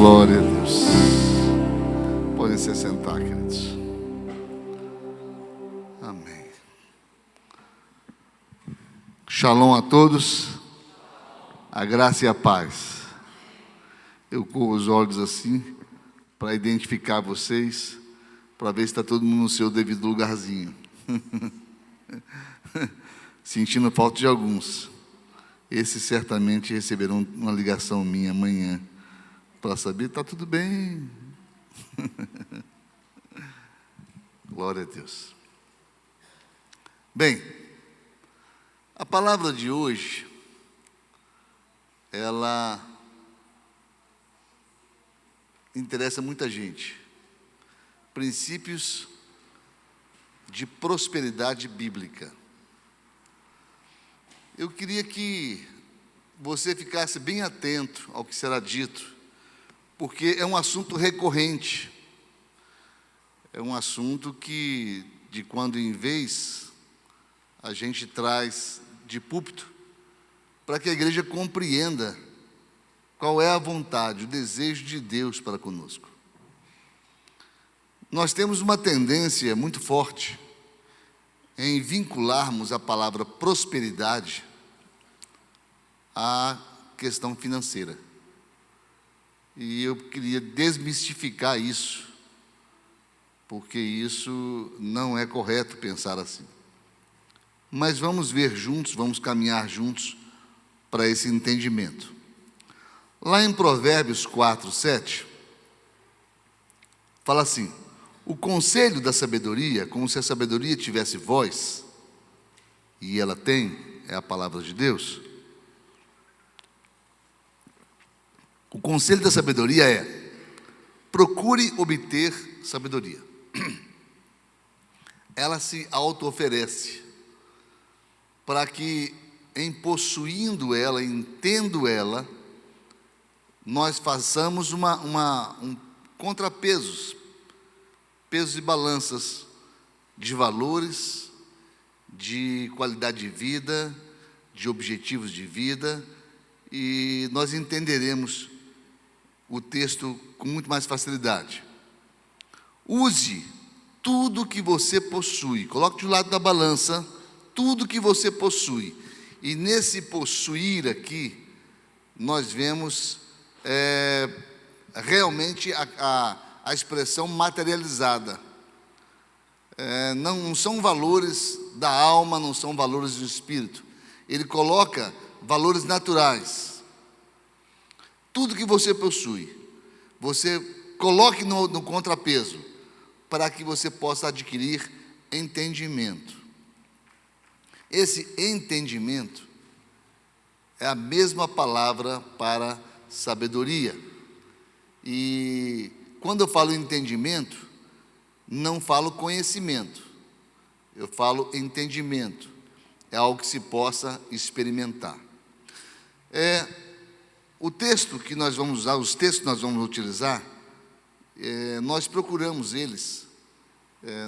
Glória a Deus. Podem se sentar, queridos. Amém. Shalom a todos. A graça e a paz. Eu corro os olhos assim para identificar vocês, para ver se está todo mundo no seu devido lugarzinho. Sentindo falta de alguns. Esses certamente receberão uma ligação minha amanhã para saber, está tudo bem. Glória a Deus. Bem, a palavra de hoje, ela interessa muita gente. Princípios de prosperidade bíblica. Eu queria que você ficasse bem atento ao que será dito, porque é um assunto recorrente, é um assunto que, de quando em vez, a gente traz de púlpito, para que a igreja compreenda qual é a vontade, o desejo de Deus para conosco. Nós temos uma tendência muito forte em vincularmos a palavra prosperidade à questão financeira. E eu queria desmistificar isso, porque isso não é correto pensar assim. Mas vamos ver juntos, vamos caminhar juntos para esse entendimento. Lá em Provérbios 4:7, fala assim: o conselho da sabedoria, como se a sabedoria tivesse voz, e ela tem, é a palavra de Deus. O conselho da sabedoria é: procure obter sabedoria. Ela se auto-oferece para que, em possuindo ela, em tendo ela, nós façamos um contrapesos, pesos e balanças de valores, de qualidade de vida, de objetivos de vida, e nós entenderemos o texto com muito mais facilidade. Use tudo que você possui, coloque do lado da balança tudo que você possui, e nesse possuir aqui, nós vemos realmente a expressão materializada. Não são valores da alma, não são valores do espírito. Ele coloca valores naturais. Tudo que você possui, você coloque no contrapeso, para que você possa adquirir entendimento. Esse entendimento é a mesma palavra para sabedoria. E quando eu falo entendimento, não falo conhecimento, eu falo entendimento. É algo que se possa experimentar. O texto que nós vamos usar, os textos que nós vamos utilizar, nós procuramos eles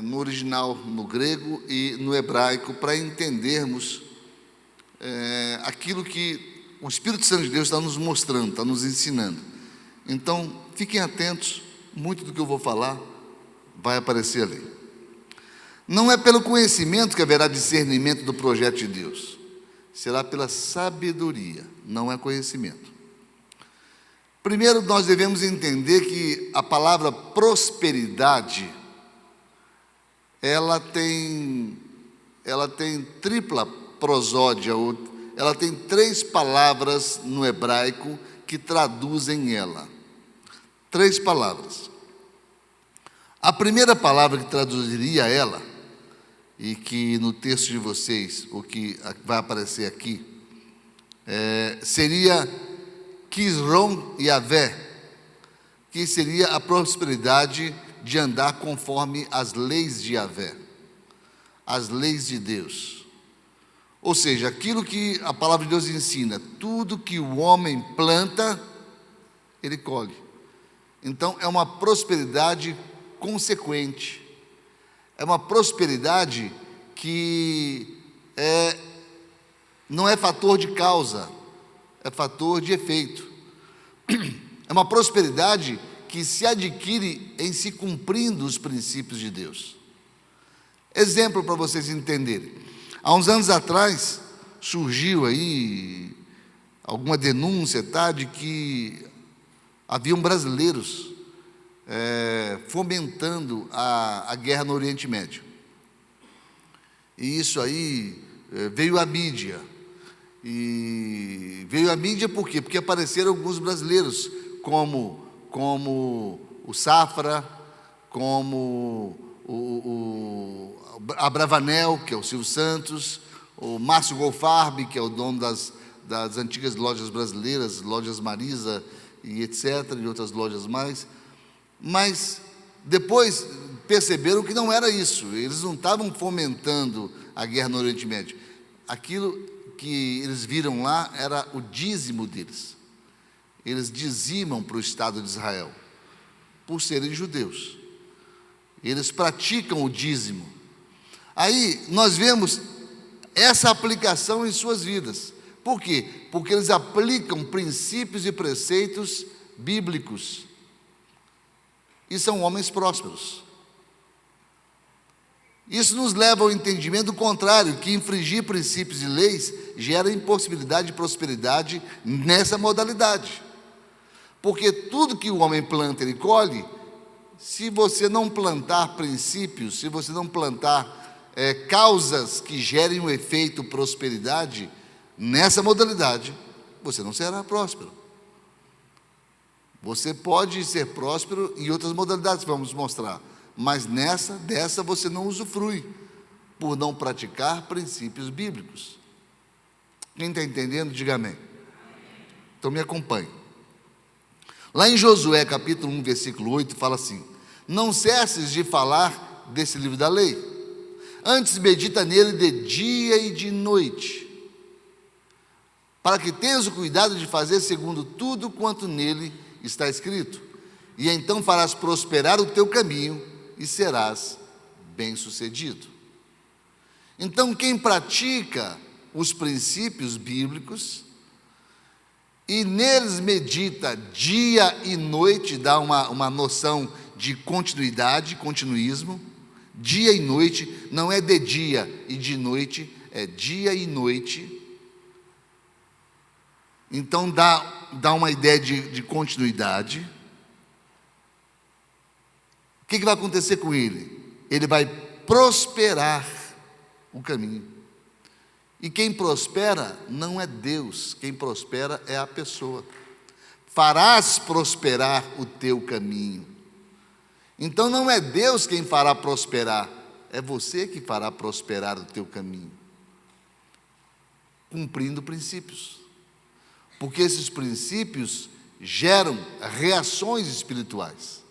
no original, no grego e no hebraico, para entendermos aquilo que o Espírito Santo de Deus está nos mostrando, está nos ensinando. Então, fiquem atentos, muito do que eu vou falar vai aparecer ali. Não é pelo conhecimento que haverá discernimento do projeto de Deus, será pela sabedoria, não é conhecimento. Primeiro, nós devemos entender que a palavra prosperidade, ela tem tripla prosódia, ela tem 3 palavras no hebraico que traduzem ela. 3 palavras. A primeira palavra que traduziria ela, e que no texto de vocês, o que vai aparecer aqui, seria Kisron Yavé, que seria a prosperidade de andar conforme as leis de Yavé, as leis de Deus. Ou seja, aquilo que a palavra de Deus ensina, tudo que o homem planta, ele colhe. Então, é uma prosperidade consequente, é uma prosperidade que não é fator de causa, é fator de efeito. É uma prosperidade que se adquire em se cumprindo os princípios de Deus. Exemplo para vocês entenderem. Há uns anos atrás, surgiu aí alguma denúncia, tá, de que haviam brasileiros fomentando a guerra no Oriente Médio. E isso aí veio à mídia. E veio à mídia por quê? Porque apareceram alguns brasileiros, como o Safra, como a Bravanel, que é o Silvio Santos, o Márcio Golfarb, que é o dono das antigas lojas brasileiras, lojas Marisa e etc., e outras lojas mais. Mas depois perceberam que não era isso, eles não estavam fomentando a guerra no Oriente Médio. Aquilo que eles viram lá era o dízimo deles. Eles dizimam para o Estado de Israel, por serem judeus. Eles praticam o dízimo. Aí nós vemos essa aplicação em suas vidas. Por quê? Porque eles aplicam princípios e preceitos bíblicos. E são homens prósperos. Isso nos leva ao entendimento contrário, que infringir princípios e leis gera impossibilidade de prosperidade nessa modalidade. Porque tudo que o homem planta, ele colhe. Se você não plantar princípios, se você não plantar causas que gerem um efeito prosperidade, nessa modalidade, você não será próspero. Você pode ser próspero em outras modalidades, vamos mostrar, mas dessa você não usufrui, por não praticar princípios bíblicos. Quem está entendendo, diga amém. Então me acompanhe. Lá em Josué, capítulo 1, versículo 8, fala assim: não cesses de falar desse livro da lei, antes medita nele de dia e de noite, para que tenhas o cuidado de fazer segundo tudo quanto nele está escrito, e então farás prosperar o teu caminho e serás bem-sucedido. Então, quem pratica os princípios bíblicos e neles medita dia e noite, dá uma noção de continuidade, continuismo. Dia e noite, não é de dia e de noite, é dia e noite. Então dá uma ideia de continuidade. O que vai acontecer com ele? Ele vai prosperar o caminho. E quem prospera não é Deus, quem prospera é a pessoa. Farás prosperar o teu caminho. Então não é Deus quem fará prosperar, é você que fará prosperar o teu caminho, cumprindo princípios. Porque esses princípios geram reações espirituais.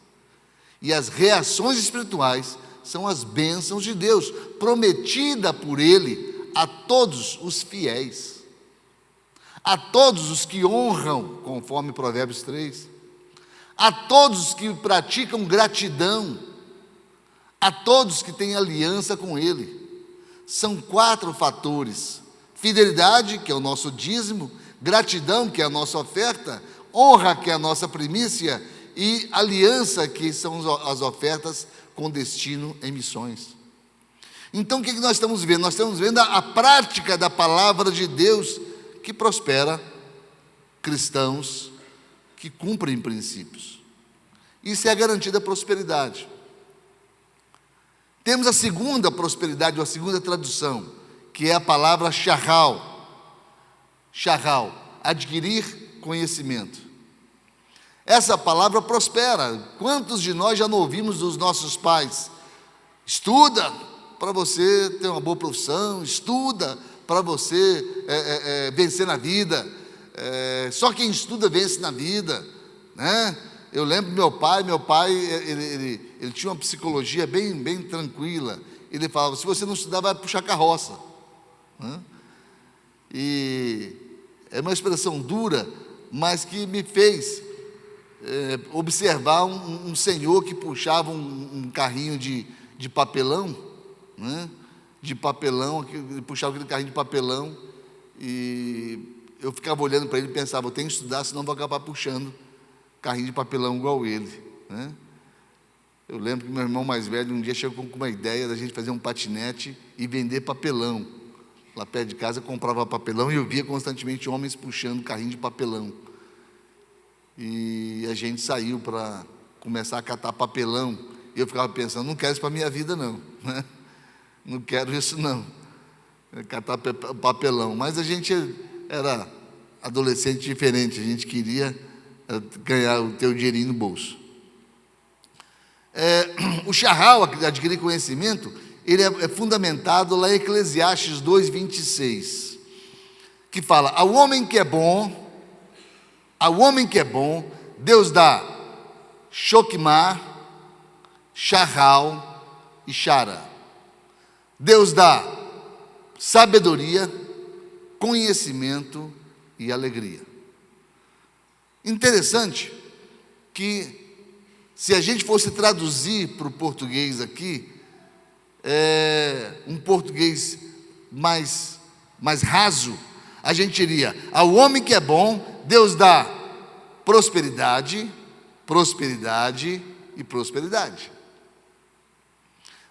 E as reações espirituais são as bênçãos de Deus, prometida por Ele a todos os fiéis, a todos os que honram, conforme Provérbios 3, a todos os que praticam gratidão, a todos que têm aliança com Ele. São 4 fatores: fidelidade, que é o nosso dízimo; gratidão, que é a nossa oferta; honra, que é a nossa primícia; e aliança, que são as ofertas com destino em missões. Então, o que nós estamos vendo? Nós estamos vendo a prática da palavra de Deus, que prospera cristãos que cumprem princípios. Isso é a garantida prosperidade. Temos a segunda prosperidade, ou a segunda tradução, que é a palavra shahal. Shahal, adquirir conhecimento. Essa palavra prospera. Quantos de nós já não ouvimos dos nossos pais? Estuda para você ter uma boa profissão, estuda para você vencer na vida. Só quem estuda vence na vida, né? Eu lembro do meu pai, ele tinha uma psicologia bem tranquila. Ele falava: se você não estudar, vai puxar carroça, né? E é uma expressão dura, mas que me fez observar um senhor que puxava um carrinho de papelão, né? De papelão, ele puxava aquele carrinho de papelão, e eu ficava olhando para ele e pensava: eu tenho que estudar, senão vou acabar puxando carrinho de papelão igual ele, né? Eu lembro que meu irmão mais velho um dia chegou com uma ideia da gente fazer um patinete e vender papelão. Lá perto de casa eu comprava papelão e eu via constantemente homens puxando carrinho de papelão. E a gente saiu para começar a catar papelão. E eu ficava pensando, não quero isso para a minha vida não, né? Não quero isso não, catar papelão. Mas a gente era adolescente diferente, a gente queria ganhar o teu dinheirinho no bolso. O Shahal, adquirir conhecimento, ele é fundamentado lá em Eclesiastes 2:26, que fala: ao homem que é bom, Deus dá Shokmah, Shahal e Shara. Deus dá sabedoria, conhecimento e alegria. Interessante que, se a gente fosse traduzir para o português aqui, um português mais raso, a gente diria: ao homem que é bom, Deus dá prosperidade, prosperidade e prosperidade.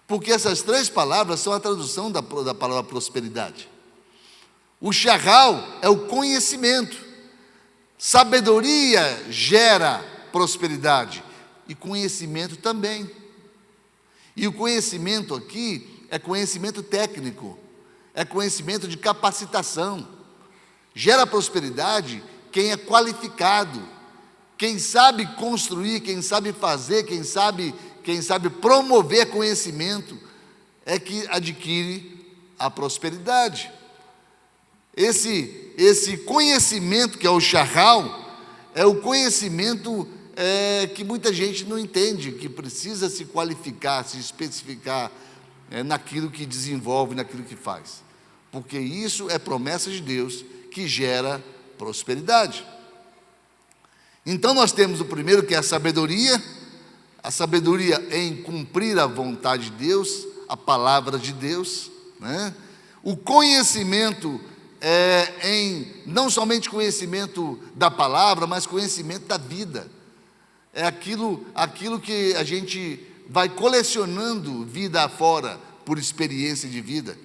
Porque essas três palavras são a tradução da palavra prosperidade. O Shahal é o conhecimento. Sabedoria gera prosperidade. E conhecimento também. E o conhecimento aqui é conhecimento técnico, é conhecimento de capacitação. Gera prosperidade quem é qualificado, quem sabe construir, quem sabe fazer, quem sabe promover conhecimento, é que adquire a prosperidade. Esse conhecimento que é o Shahal, é o conhecimento que muita gente não entende, que precisa se qualificar, se especificar naquilo que desenvolve, naquilo que faz. Porque isso é promessa de Deus que gera prosperidade. Então nós temos o primeiro, que é a sabedoria em cumprir a vontade de Deus, a palavra de Deus, né? O conhecimento não somente conhecimento da palavra, mas conhecimento da vida. É aquilo que a gente vai colecionando vida afora, por experiência de vida.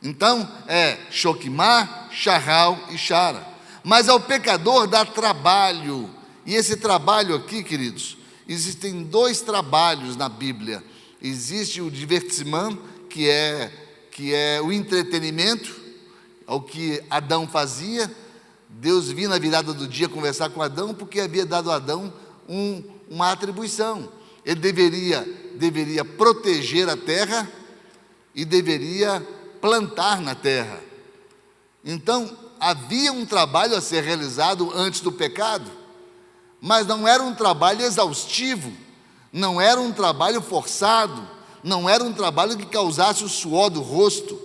Então, Shokmah, Shahal e Shara. Mas ao pecador dá trabalho. E esse trabalho aqui, queridos, existem dois trabalhos na Bíblia. Existe o divertissement, que é o entretenimento, ao que Adão fazia. Deus vinha na virada do dia conversar com Adão, porque havia dado a Adão uma atribuição. Ele deveria proteger a terra e deveria plantar na terra. Então, havia um trabalho a ser realizado antes do pecado, mas não era um trabalho exaustivo, não era um trabalho forçado, não era um trabalho que causasse o suor do rosto.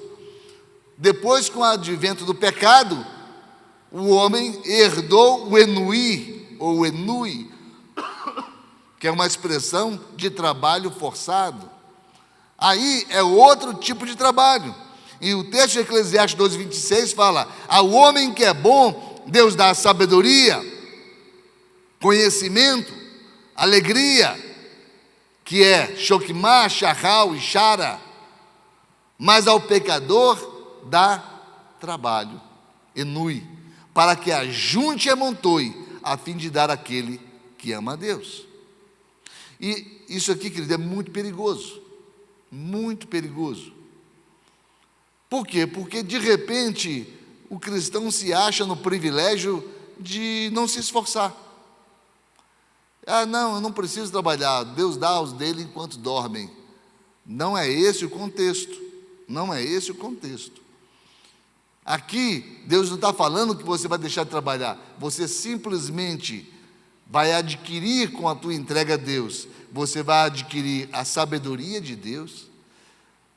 Depois, com o advento do pecado, o homem herdou o enui, ou enui, que é uma expressão de trabalho forçado. Aí é outro tipo de trabalho. E o texto de Eclesiastes 2:26 fala: ao homem que é bom, Deus dá sabedoria, conhecimento, alegria, que é Shokmah, Shahal e Shara. Mas ao pecador dá trabalho, enui, para que ajunte e amontoe, a fim de dar àquele que ama a Deus. E isso aqui, querido, é muito perigoso. Muito perigoso. Por quê? Porque de repente o cristão se acha no privilégio de não se esforçar. Não, eu não preciso trabalhar, Deus dá aos dele enquanto dormem. Não é esse o contexto. Não é esse o contexto. Aqui, Deus não está falando que você vai deixar de trabalhar. Você simplesmente vai adquirir com a tua entrega a Deus. Você vai adquirir a sabedoria de Deus.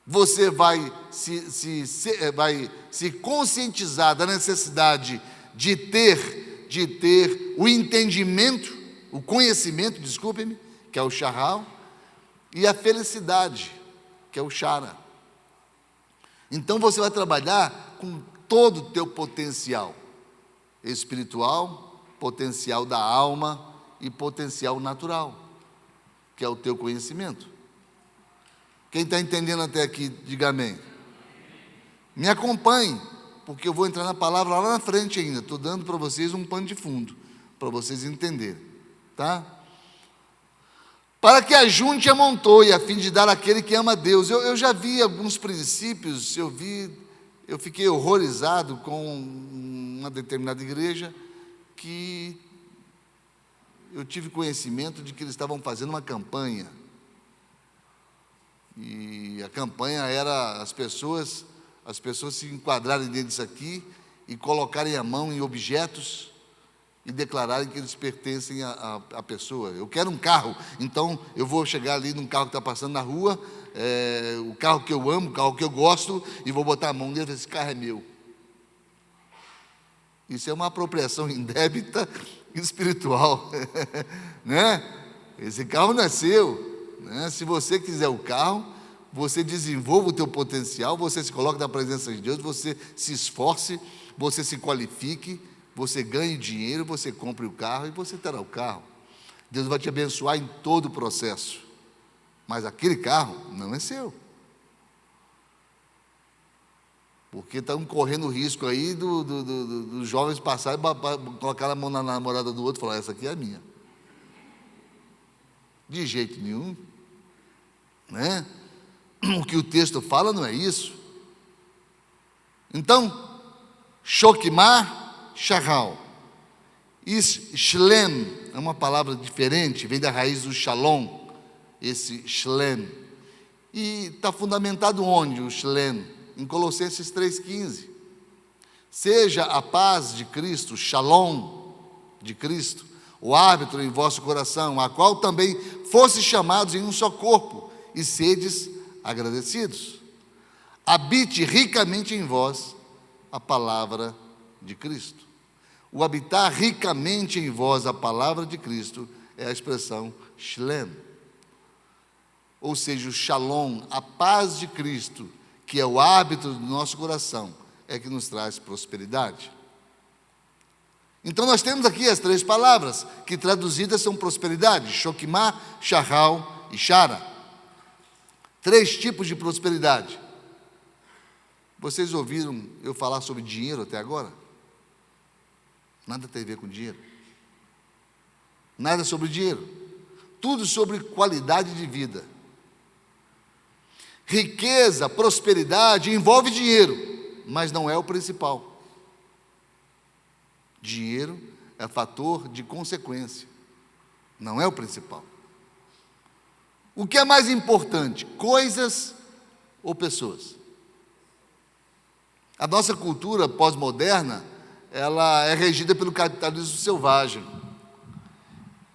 Você vai se conscientizar da necessidade de ter o entendimento, o conhecimento, desculpem-me, que é o Shahal, e a felicidade, que é o Shara. Então você vai trabalhar com todo o teu potencial espiritual, potencial da alma e potencial natural, que é o teu conhecimento. Quem está entendendo até aqui, diga amém. Me acompanhe, porque eu vou entrar na palavra lá na frente ainda. Estou dando para vocês um pano de fundo, para vocês entenderem, tá? Para que ajunte e amontoe, a fim de dar àquele que ama a Deus. Eu já vi alguns princípios, eu fiquei horrorizado com uma determinada igreja, que eu tive conhecimento de que eles estavam fazendo uma campanha. E a campanha era as pessoas se enquadrarem dentro disso aqui e colocarem a mão em objetos e declararem que eles pertencem à pessoa. Eu quero um carro, então eu vou chegar ali num carro que está passando na rua, o carro que eu amo, o carro que eu gosto, e vou botar a mão nele e dizer: esse carro é meu. Isso é uma apropriação indébita espiritual, né? Esse carro não é seu, né? Se você quiser o carro, você desenvolva o teu potencial, você se coloque na presença de Deus, você se esforce, você se qualifique, você ganhe dinheiro, você compre o carro e você terá o carro. Deus vai te abençoar em todo o processo, mas aquele carro não é seu. Porque estão correndo o risco aí dos jovens passarem e colocar a mão na namorada do outro e falar: essa aqui é a minha. De jeito nenhum, né? O que o texto fala não é isso. Então, Shokimah Shahal. Shlem é uma palavra diferente, vem da raiz do Shalom, esse Shlem. E está fundamentado onde o Shlem? Em Colossenses 3,15. Seja a paz de Cristo, Shalom de Cristo, o árbitro em vosso coração, a qual também fosse chamados em um só corpo, e sedes agradecidos. Habite ricamente em vós a palavra de Cristo. O habitar ricamente em vós a palavra de Cristo é a expressão Shlem. Ou seja, o Shalom, a paz de Cristo, que é o hábito do nosso coração, é que nos traz prosperidade. Então nós temos aqui as 3 palavras, que traduzidas são prosperidade: Shokimah, Shahal e Shara. 3 tipos de prosperidade. Vocês ouviram eu falar sobre dinheiro até agora? Nada tem a ver com dinheiro. Nada sobre dinheiro. Tudo sobre qualidade de vida. Riqueza, prosperidade envolve dinheiro, mas não é o principal. Dinheiro é fator de consequência, não é o principal. O que é mais importante, coisas ou pessoas? A nossa cultura pós-moderna, ela é regida pelo capitalismo selvagem.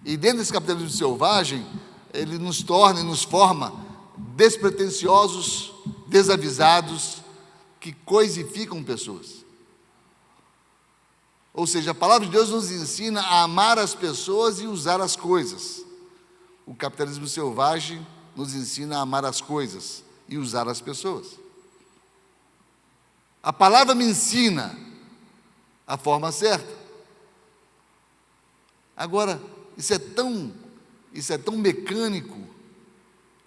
E dentro desse capitalismo selvagem, ele nos torna e nos forma despretensiosos, desavisados, que coisificam pessoas. Ou seja, a palavra de Deus nos ensina a amar as pessoas e usar as coisas. O capitalismo selvagem nos ensina a amar as coisas e usar as pessoas. A palavra me ensina a forma certa. Agora, isso é tão mecânico,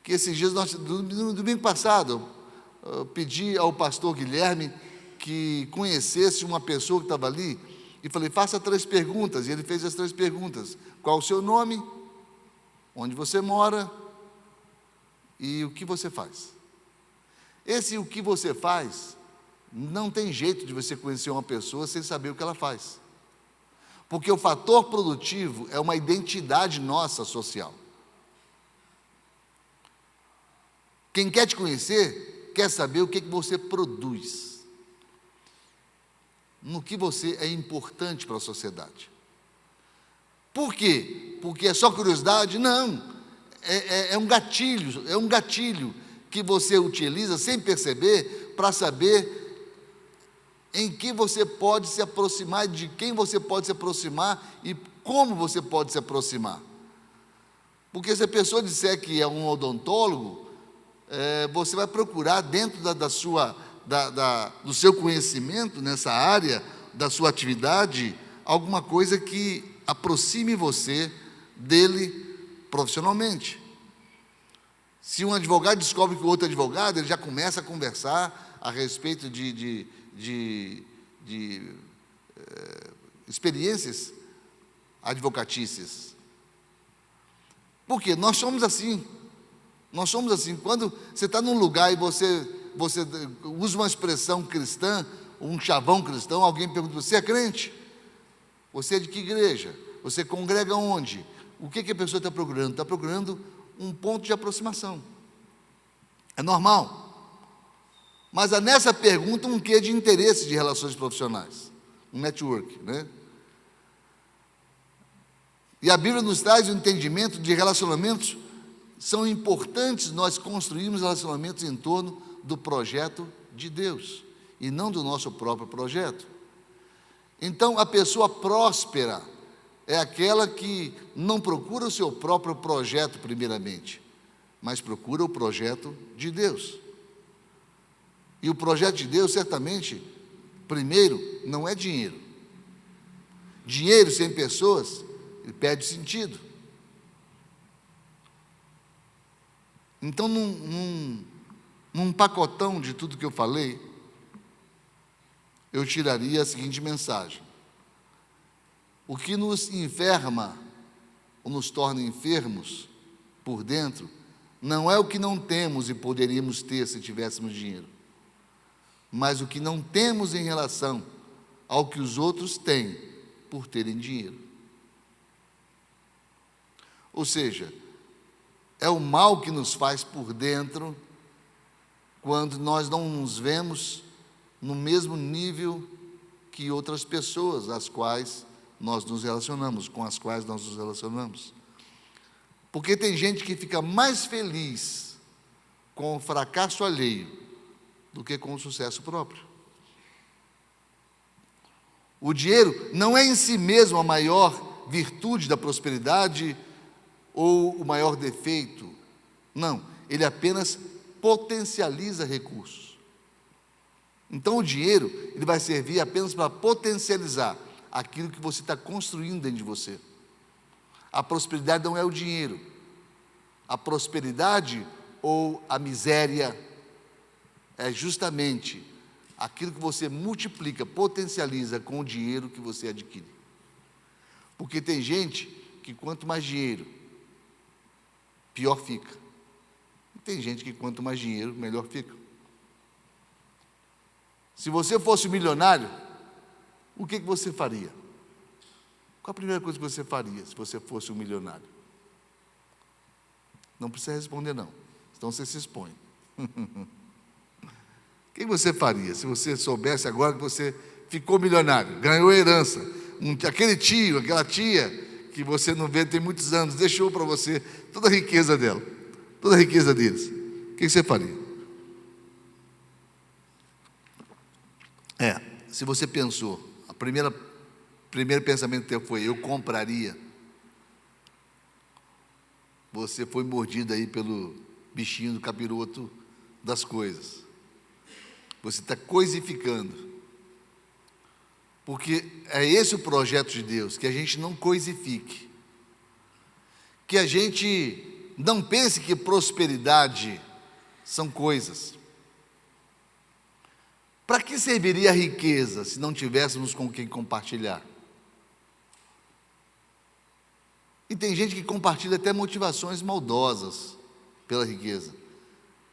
que esses dias, no domingo passado, eu pedi ao pastor Guilherme que conhecesse uma pessoa que estava ali, e falei: faça 3 perguntas, e ele fez as 3 perguntas: qual o seu nome, onde você mora e o que você faz. Esse o que você faz, não tem jeito de você conhecer uma pessoa sem saber o que ela faz, porque o fator produtivo é uma identidade nossa social. Quem quer te conhecer, quer saber o que você produz, no que você é importante para a sociedade. Por quê? Porque é só curiosidade? Não, é um gatilho que você utiliza sem perceber, para saber em que você pode se aproximar, de quem você pode se aproximar e como você pode se aproximar. Porque se a pessoa disser que é um odontólogo, você vai procurar dentro do seu conhecimento nessa área, da sua atividade, alguma coisa que aproxime você dele profissionalmente. Se um advogado descobre que o outro é advogado, ele já começa a conversar a respeito de experiências advocatícias. Por quê? Nós somos assim. Nós somos assim. Quando você está num lugar e você usa uma expressão cristã, um chavão cristão, alguém pergunta: você é crente? Você é de que igreja? Você congrega onde? O que a pessoa está procurando? Está procurando um ponto de aproximação. É normal. Mas há nessa pergunta um quê de interesse de relações profissionais, um network, né? E a Bíblia nos traz o entendimento de relacionamentos. São importantes nós construirmos relacionamentos em torno do projeto de Deus e não do nosso próprio projeto. Então, a pessoa próspera é aquela que não procura o seu próprio projeto primeiramente, mas procura o projeto de Deus. E o projeto de Deus, certamente, primeiro, não é dinheiro. Dinheiro sem pessoas, ele perde sentido. Então, num pacotão de tudo que eu falei, eu tiraria a seguinte mensagem: o que nos enferma ou nos torna enfermos por dentro não é o que não temos e poderíamos ter se tivéssemos dinheiro, mas o que não temos em relação ao que os outros têm por terem dinheiro. Ou seja, é o mal que nos faz por dentro quando nós não nos vemos no mesmo nível que outras pessoas com as quais nós nos relacionamos. Porque tem gente que fica mais feliz com o fracasso alheio do que com o sucesso próprio. O dinheiro não é em si mesmo a maior virtude da prosperidade ou o maior defeito. Não, ele apenas potencializa recursos. Então o dinheiro, ele vai servir apenas para potencializar aquilo que você está construindo dentro de você. A prosperidade não é o dinheiro. A prosperidade ou a miséria é justamente aquilo que você multiplica, potencializa com o dinheiro que você adquire. Porque tem gente que quanto mais dinheiro, pior fica. E tem gente que quanto mais dinheiro, melhor fica. Se você fosse milionário, o que você faria? Qual a primeira coisa que você faria se você fosse um milionário? Não precisa responder não, senão você se expõe. O que você faria se você soubesse agora que você ficou milionário, ganhou herança, aquele tio, aquela tia que você não vê tem muitos anos, deixou para você toda a riqueza dela, toda a riqueza deles. O que você faria? Se você pensou, primeiro pensamento teu foi: eu compraria, você foi mordido aí pelo bichinho do capiroto das coisas. Você está coisificando. Porque é esse o projeto de Deus, que a gente não coisifique. Que a gente não pense que prosperidade são coisas. Para que serviria a riqueza se não tivéssemos com quem compartilhar? E tem gente que compartilha até motivações maldosas pela riqueza.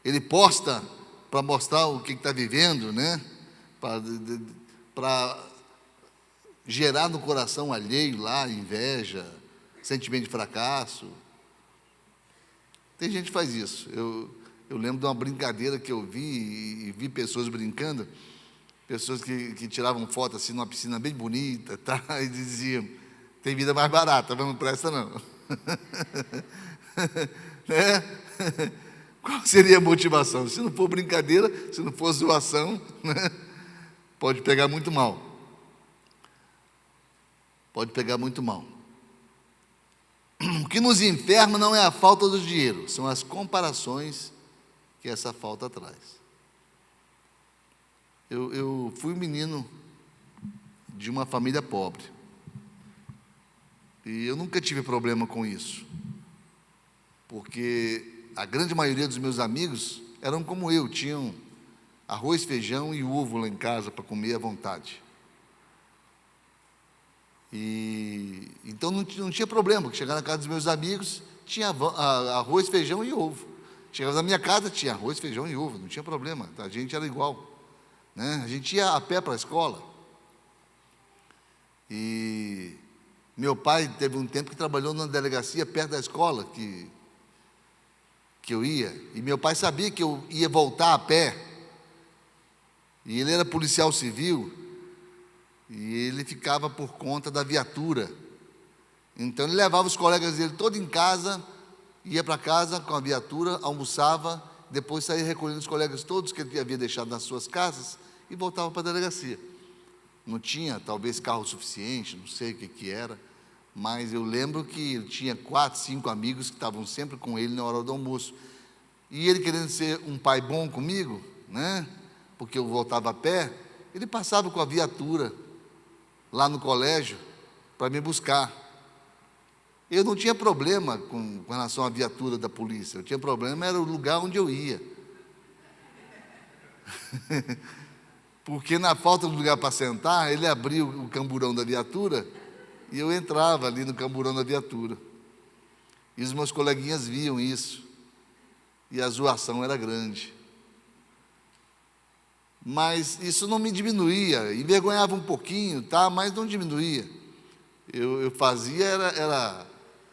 Ele posta para mostrar o que está vivendo, né? Para gerar no coração alheio lá inveja, sentimento de fracasso. Tem gente que faz isso. Eu lembro de uma brincadeira que eu vi, e vi pessoas brincando, pessoas que tiravam foto assim numa piscina bem bonita, tá? E diziam: tem vida mais barata, mas não presta não. Né? Qual seria a motivação? Se não for brincadeira, se não for zoação, né? Pode pegar muito mal. Pode pegar muito mal. O que nos enferma não é a falta do dinheiro, são as comparações que essa falta traz. Eu fui um menino de uma família pobre. E eu nunca tive problema com isso, porque a grande maioria dos meus amigos eram como eu, tinham arroz, feijão e ovo lá em casa para comer à vontade. E então não tinha problema, porque chegar na casa dos meus amigos tinha arroz, feijão e ovo. Chegava na minha casa, tinha arroz, feijão e ovo, não tinha problema, a gente era igual, né? A gente ia a pé para a escola. E meu pai teve um tempo que trabalhou numa delegacia perto da escola que eu ia, e meu pai sabia que eu ia voltar a pé, e ele era policial civil, e ele ficava por conta da viatura. Então ele levava os colegas dele todo em casa, ia para casa com a viatura, almoçava, depois saía recolhendo os colegas todos que ele havia deixado nas suas casas e voltava para a delegacia. Não tinha talvez carro suficiente, não sei o que era, mas eu lembro que ele tinha 4, 5 amigos que estavam sempre com ele na hora do almoço. E ele, querendo ser um pai bom comigo, né, porque eu voltava a pé, ele passava com a viatura lá no colégio para me buscar. Eu não tinha problema com relação à viatura da polícia, eu tinha problema, era o lugar onde eu ia. Porque na falta de lugar para sentar, ele abria o camburão da viatura e eu entrava ali no camburão da viatura. E os meus coleguinhas viam isso, e a zoação era grande. Mas isso não me diminuía, envergonhava um pouquinho, tá? Mas não diminuía. Eu fazia,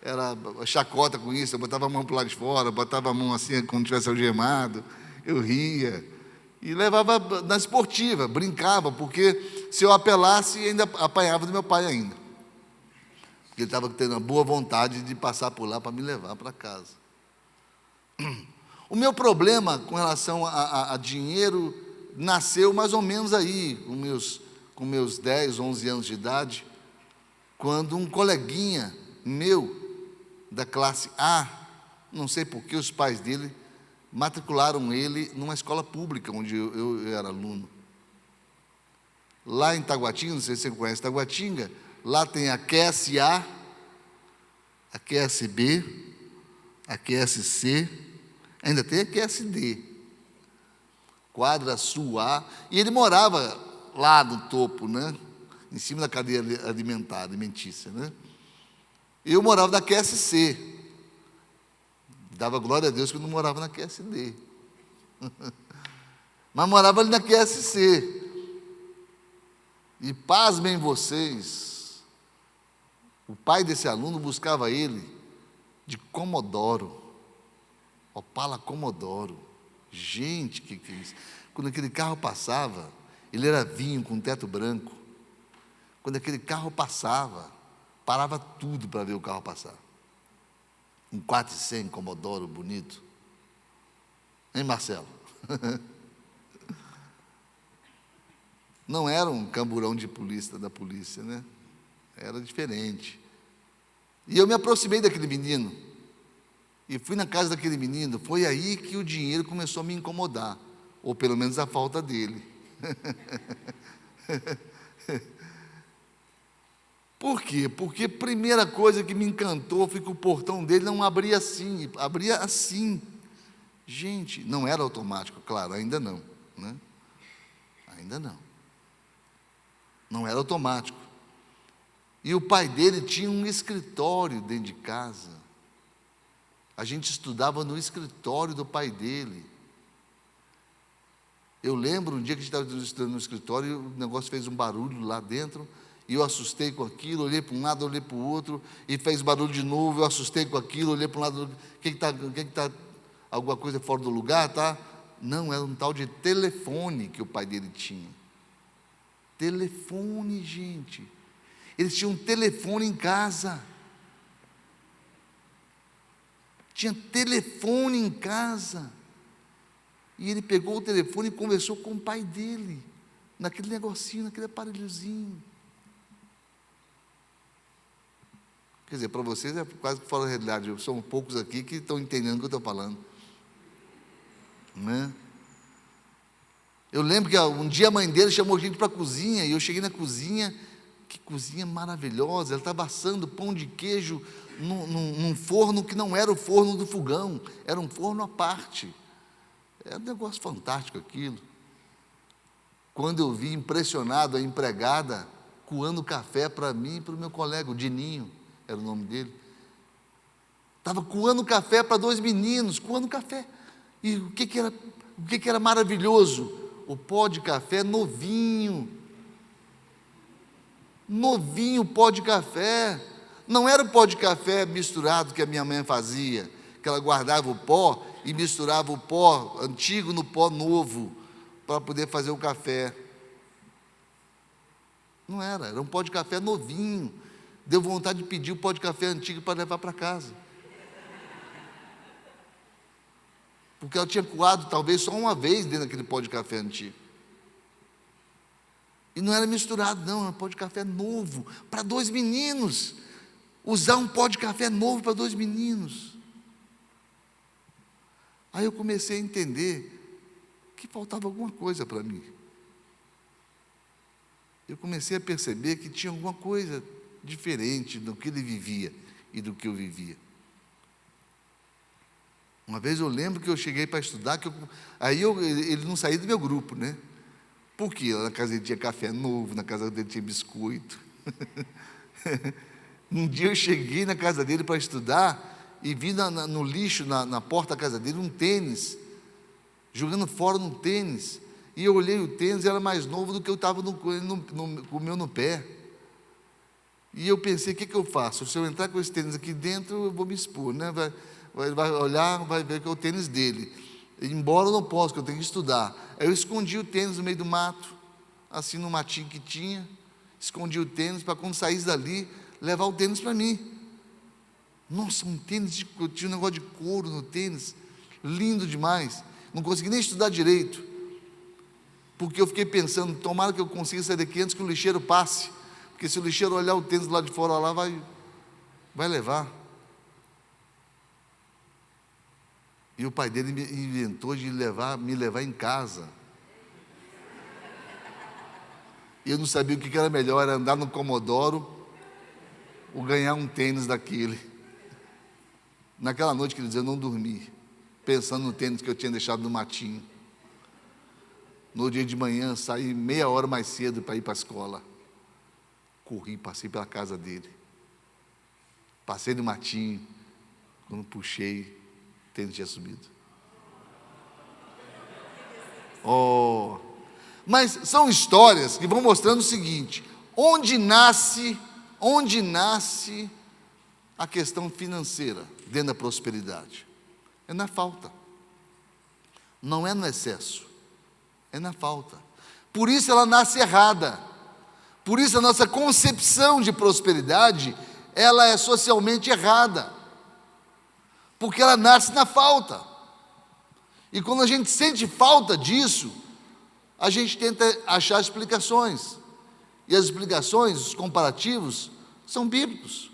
era chacota com isso, eu botava a mão para o lado de fora, botava a mão assim, como tivesse algemado, eu ria. E levava na esportiva, brincava, porque se eu apelasse, ainda apanhava do meu pai ainda. Porque ele estava tendo a boa vontade de passar por lá para me levar para casa. O meu problema com relação a dinheiro nasceu mais ou menos aí, com meus 10, 11 anos de idade, quando um coleguinha meu, da classe A, não sei por que os pais dele matricularam ele numa escola pública, onde eu era aluno. Lá em Taguatinga, não sei se você conhece Taguatinga, lá tem a QSA, a QSB, a QSC, ainda tem a QSD, Quadra Sul A, e ele morava lá no topo, né, em cima da cadeia alimentícia, né. Eu morava na QSC, dava glória a Deus que eu não morava na QSD, mas morava ali na QSC, e pasmem vocês, o pai desse aluno buscava ele de Comodoro, Opala Comodoro. Gente, que é isso? Quando aquele carro passava, ele era vinho com teto branco. Quando aquele carro passava, parava tudo para ver o carro passar. Um 400 Comodoro bonito. Hein, Marcelo? Não era um camburão de polícia, da polícia, né? Era diferente. E eu me aproximei daquele menino, e fui na casa daquele menino. Foi aí que o dinheiro começou a me incomodar, ou pelo menos a falta dele. Por quê? Porque a primeira coisa que me encantou foi que o portão dele não abria assim, abria assim. Gente, não era automático, claro, ainda não, né? Ainda não. Não era automático. E o pai dele tinha um escritório dentro de casa. A gente estudava no escritório do pai dele. Eu lembro um dia que a gente estava estudando no escritório e o negócio fez um barulho lá dentro, e eu assustei com aquilo, olhei para um lado, olhei para o outro, e fez barulho de novo, eu assustei com aquilo, olhei para um lado, o que está, alguma coisa fora do lugar, tá? Não, era um tal de telefone que o pai dele tinha. Telefone, gente. Eles tinham um telefone em casa. Tinha telefone em casa. E ele pegou o telefone e conversou com o pai dele, naquele negocinho, naquele aparelhozinho. Quer dizer, para vocês é quase fora da realidade. São poucos aqui que estão entendendo o que eu estou falando, né? Eu lembro que um dia a mãe dele chamou a gente para a cozinha, e eu cheguei na cozinha, que cozinha maravilhosa, ela estava assando pão de queijo num forno que não era o forno do fogão, era um forno à parte. Era um negócio fantástico aquilo. Quando eu vi impressionado a empregada coando café para mim e para o meu colega, o Dininho, era o nome dele. Estava coando café para 2 meninos, coando café. E o que era maravilhoso? O pó de café novinho. Novinho pó de café. Não era o pó de café misturado que a minha mãe fazia, que ela guardava o pó e misturava o pó antigo no pó novo, para poder fazer o café. Não era um pó de café novinho. Deu vontade de pedir o pó de café antigo para levar para casa. Porque ela tinha coado talvez só uma vez dentro daquele pó de café antigo. E não era misturado, não, era um pó de café novo, para 2 meninos. Usar um pó de café novo para 2 meninos. Aí eu comecei a entender que faltava alguma coisa para mim. Eu comecei a perceber que tinha alguma coisa diferente do que ele vivia e do que eu vivia. Uma vez eu lembro que eu cheguei para estudar, ele não saía do meu grupo, né? Porque na casa dele tinha café novo, na casa dele tinha biscoito. Um dia eu cheguei na casa dele para estudar e vi no lixo, na porta da casa dele, um tênis, jogando fora um tênis. E eu olhei o tênis, era mais novo do que eu estava com o meu no pé. E eu pensei, o que eu faço? Se eu entrar com esse tênis aqui dentro, eu vou me expor, né? Vai olhar, vai ver que é o tênis dele. Embora eu não possa, que eu tenho que estudar. Aí eu escondi o tênis no meio do mato, assim no matinho que tinha. Escondi o tênis para quando saísse dali, levar o tênis para mim. Nossa, um tênis, tinha um negócio de couro no tênis, lindo demais. Não consegui nem estudar direito, porque eu fiquei pensando, tomara que eu consiga sair daqui antes que o lixeiro passe, porque se o lixeiro olhar o tênis lá de fora, lá vai levar. E o pai dele me inventou de me levar em casa. E eu não sabia o que era melhor, era andar no Comodoro ou ganhar um tênis daquele. Naquela noite, quer dizer, eu não dormi, pensando no tênis que eu tinha deixado no matinho. No dia de manhã, saí meia hora mais cedo para ir para a escola. Corri, passei pela casa dele. Passei no matinho. Quando puxei, o tênis tinha subido. Oh! Mas são histórias que vão mostrando o seguinte: onde nasce a questão financeira dentro da prosperidade? É na falta. Não é no excesso. É na falta. Por isso ela nasce errada. Por isso a nossa concepção de prosperidade, ela é socialmente errada. Porque ela nasce na falta. E quando a gente sente falta disso, a gente tenta achar explicações. E as explicações, os comparativos, são bíblicos.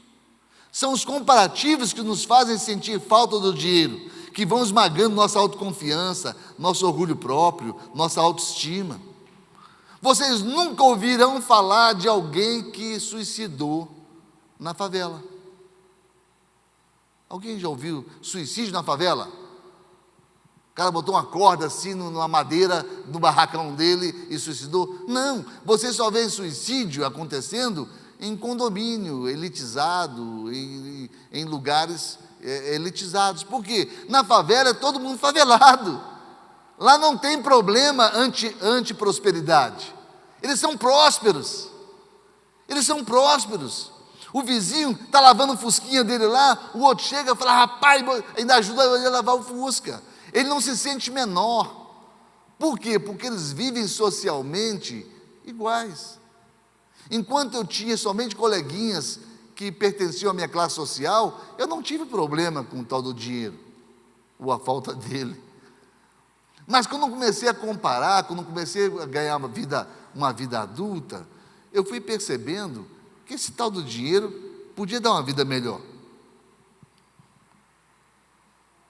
São os comparativos que nos fazem sentir falta do dinheiro, que vão esmagando nossa autoconfiança, nosso orgulho próprio, nossa autoestima. Vocês nunca ouvirão falar de alguém que suicidou na favela. Alguém já ouviu suicídio na favela? O cara botou uma corda assim numa madeira no barracão dele e suicidou? Não, você só vê suicídio acontecendo em condomínio elitizado, em lugares elitizados. Por quê? Na favela é todo mundo favelado. Lá não tem problema anti-prosperidade. Eles são prósperos. Eles são prósperos. O vizinho está lavando o fusquinha dele lá, o outro chega e fala, rapaz, ainda ajuda ele a lavar o fusca. Ele não se sente menor. Por quê? Porque eles vivem socialmente iguais. Enquanto eu tinha somente coleguinhas que pertenciam à minha classe social, eu não tive problema com o tal do dinheiro, ou a falta dele. Mas quando eu comecei a comparar, quando eu comecei a ganhar uma vida adulta, eu fui percebendo que esse tal do dinheiro podia dar uma vida melhor.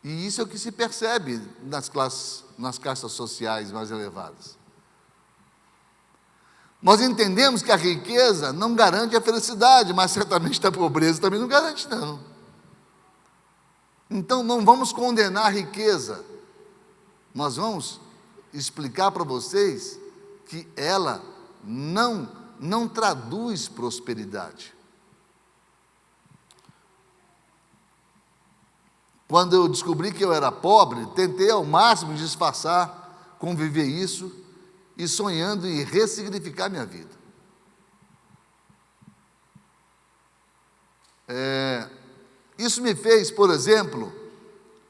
E isso é o que se percebe nas castas sociais mais elevadas. Nós entendemos que a riqueza não garante a felicidade, mas certamente a pobreza também não garante, não. Então não vamos condenar a riqueza, nós vamos explicar para vocês que ela não traduz prosperidade. Quando eu descobri que eu era pobre, tentei ao máximo disfarçar, conviver isso, e sonhando em ressignificar minha vida. Isso me fez, por exemplo,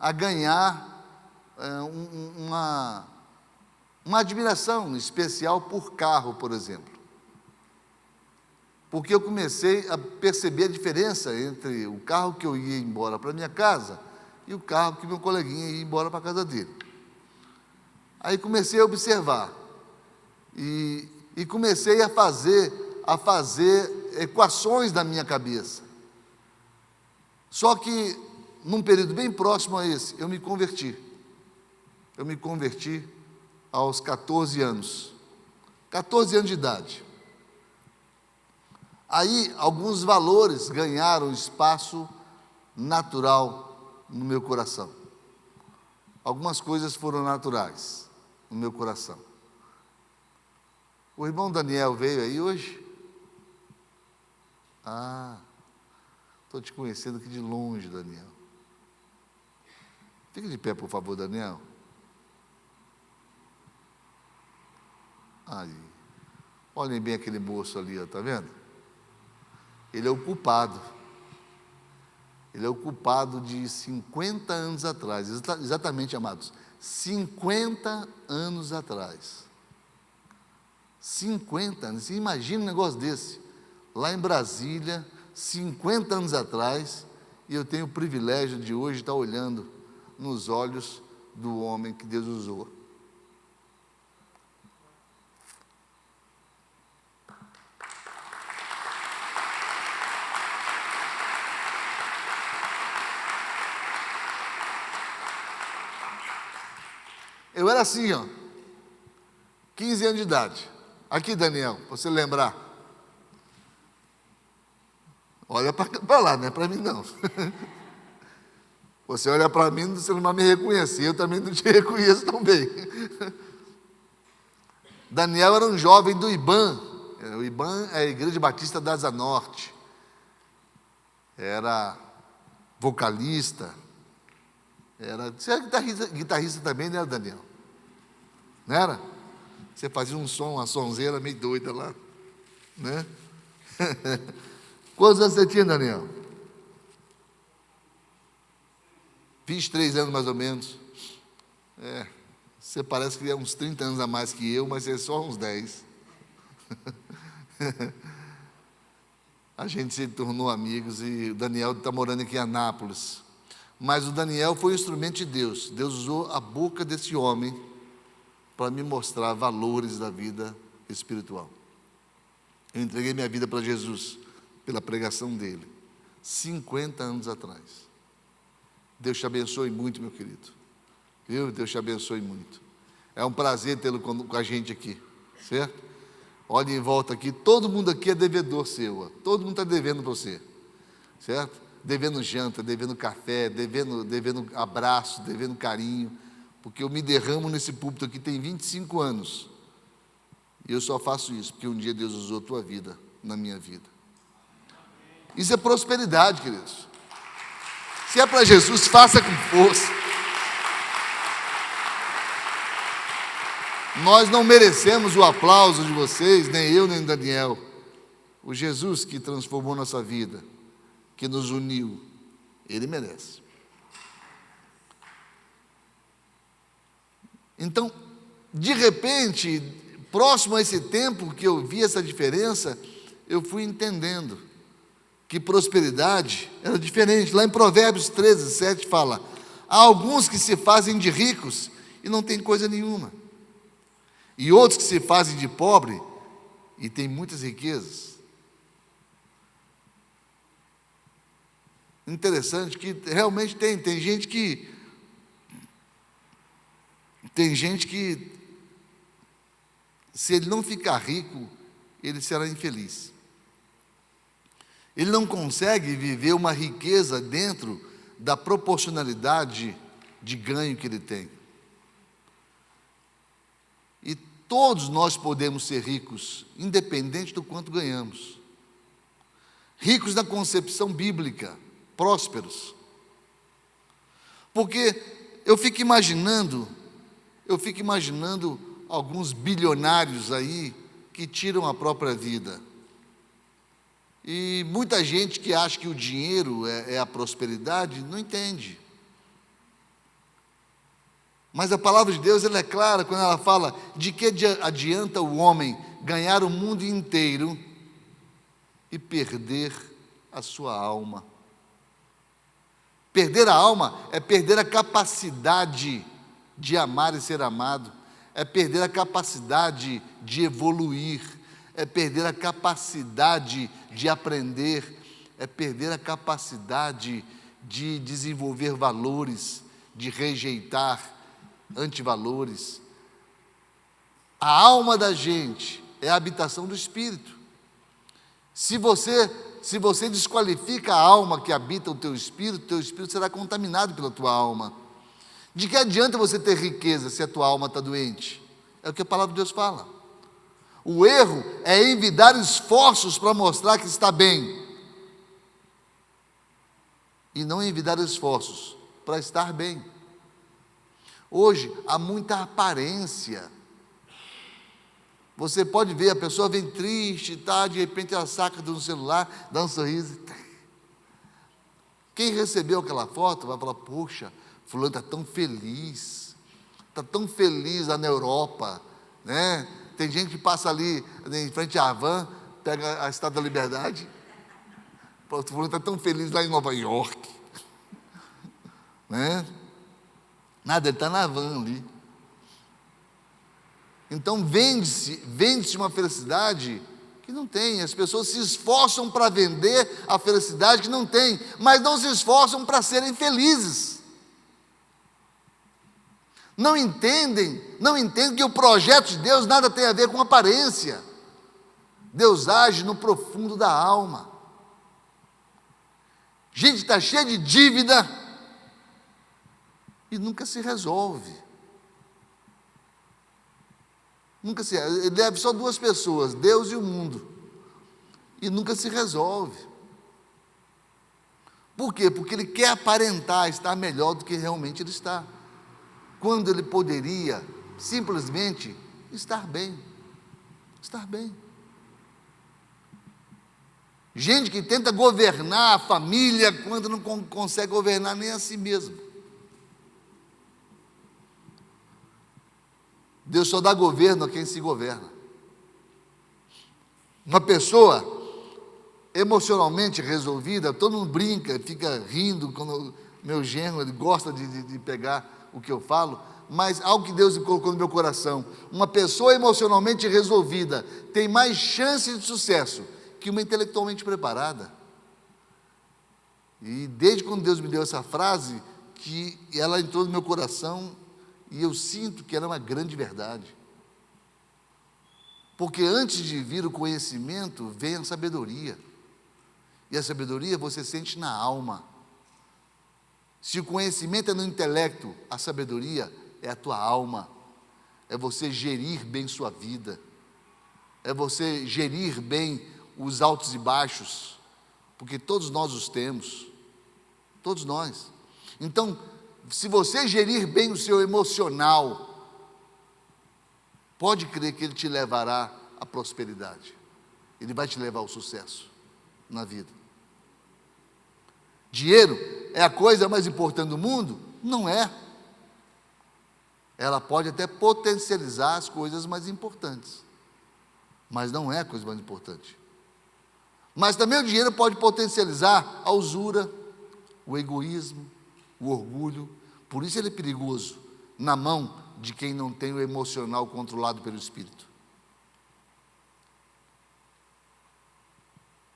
a ganhar uma admiração especial por carro, por exemplo. Porque eu comecei a perceber a diferença entre o carro que eu ia embora para minha casa e o carro que meu coleguinha ia embora para a casa dele. Aí comecei a observar e comecei a fazer equações na minha cabeça. Só que, num período bem próximo a esse, eu me converti. Eu me converti aos 14 anos. 14 anos de idade. Aí, alguns valores ganharam espaço natural no meu coração. Algumas coisas foram naturais no meu coração. O irmão Daniel veio aí hoje? Estou te conhecendo aqui de longe, Daniel. Fique de pé, por favor, Daniel. Aí. Olhem bem aquele moço ali, está vendo? Ele é o culpado. Ele é o culpado de 50 anos atrás. Exatamente, amados. 50 anos atrás. 50 anos. Você imagina um negócio desse. Lá em Brasília, 50 anos atrás, e eu tenho o privilégio de hoje estar olhando nos olhos do homem que Deus usou. Eu era assim, 15 anos de idade. Aqui, Daniel, para você lembrar. Olha para lá, não é para mim não. Você olha para mim, você não vai me reconhecer, eu também não te reconheço tão bem. Daniel era um jovem do IBAN. O IBAN é a Igreja Batista da Asa Norte. Era vocalista. Você era guitarrista também, né, Daniel? Não era? Você fazia uma sonzeira meio doida lá, né? Quantos anos você tinha, Daniel? 23 anos, mais ou menos. Você parece que é uns 30 anos a mais que eu, mas é só uns 10. A gente se tornou amigos e o Daniel está morando aqui em Anápolis. Mas o Daniel foi um instrumento de Deus. Deus usou a boca desse homem para me mostrar valores da vida espiritual. Eu entreguei minha vida para Jesus pela pregação dele, 50 anos atrás. Deus te abençoe muito, meu querido. Viu? Deus te abençoe muito. É um prazer tê-lo com a gente aqui, certo? Olhe em volta aqui, todo mundo aqui é devedor seu, todo mundo está devendo para você, certo? Devendo janta, devendo café, devendo abraço, devendo carinho, porque eu me derramo nesse púlpito aqui tem 25 anos, e eu só faço isso, porque um dia Deus usou a tua vida na minha vida. Isso é prosperidade, queridos. Se é para Jesus, faça com força. Nós não merecemos o aplauso de vocês, nem eu, nem Daniel. O Jesus que transformou nossa vida, que nos uniu, Ele merece. Então, de repente, próximo a esse tempo que eu vi essa diferença, eu fui entendendo que prosperidade era diferente. Lá em Provérbios 13, 7 fala: há alguns que se fazem de ricos e não têm coisa nenhuma, e outros que se fazem de pobre e têm muitas riquezas. Interessante que realmente tem gente que se ele não ficar rico, ele será infeliz. Ele não consegue viver uma riqueza dentro da proporcionalidade de ganho que ele tem. E todos nós podemos ser ricos, independente do quanto ganhamos. Ricos na concepção bíblica, prósperos. Porque eu fico imaginando alguns bilionários aí que tiram a própria vida. E muita gente que acha que o dinheiro é a prosperidade, não entende. Mas a palavra de Deus, ela é clara quando ela fala de que adianta o homem ganhar o mundo inteiro e perder a sua alma. Perder a alma é perder a capacidade de amar e ser amado, é perder a capacidade de evoluir, é perder a capacidade de aprender, é perder a capacidade de desenvolver valores, de rejeitar antivalores. A alma da gente é a habitação do Espírito. Se você desqualifica a alma que habita o teu espírito será contaminado pela tua alma. De que adianta você ter riqueza se a tua alma está doente? É o que a palavra de Deus fala. O erro é envidar esforços para mostrar que está bem, e não envidar esforços para estar bem. Hoje há muita aparência. Você pode ver, a pessoa vem triste, tá, de repente ela saca do celular, dá um sorriso. Quem recebeu aquela foto vai falar: poxa, fulano está tão feliz lá na Europa, né? Tem gente que passa ali em frente à van, pega a Estátua da Liberdade, o fulano está tão feliz lá em Nova York, né? Nada, ele está na van ali. Então vende-se uma felicidade que não tem. As pessoas se esforçam para vender a felicidade que não tem, mas não se esforçam para serem felizes. Não entendem que o projeto de Deus nada tem a ver com aparência. Deus age no profundo da alma. Gente está cheia de dívida e nunca se resolve. Nunca se resolve. Ele deve só duas pessoas, Deus e o mundo, e nunca se resolve. Por quê? Porque ele quer aparentar estar melhor do que realmente ele está, quando ele poderia simplesmente estar bem. Estar bem. Gente que tenta governar a família quando não consegue governar nem a si mesmo. Deus só dá governo a quem se governa. Uma pessoa emocionalmente resolvida, todo mundo brinca, fica rindo quando meu genro, ele gosta de pegar o que eu falo, mas algo que Deus colocou no meu coração: uma pessoa emocionalmente resolvida tem mais chance de sucesso que uma intelectualmente preparada. E desde quando Deus me deu essa frase, que ela entrou no meu coração, e eu sinto que ela é uma grande verdade. Porque antes de vir o conhecimento, vem a sabedoria. E a sabedoria você sente na alma. Se o conhecimento é no intelecto, a sabedoria é a tua alma. É você gerir bem sua vida. É você gerir bem os altos e baixos. Porque todos nós os temos. Todos nós. Então, se você gerir bem o seu emocional, pode crer que ele te levará à prosperidade. Ele vai te levar ao sucesso na vida. Dinheiro é a coisa mais importante do mundo? Não é. Ela pode até potencializar as coisas mais importantes, mas não é a coisa mais importante. Mas também o dinheiro pode potencializar a usura, o egoísmo, o orgulho. Por isso ele é perigoso na mão de quem não tem o emocional controlado pelo Espírito.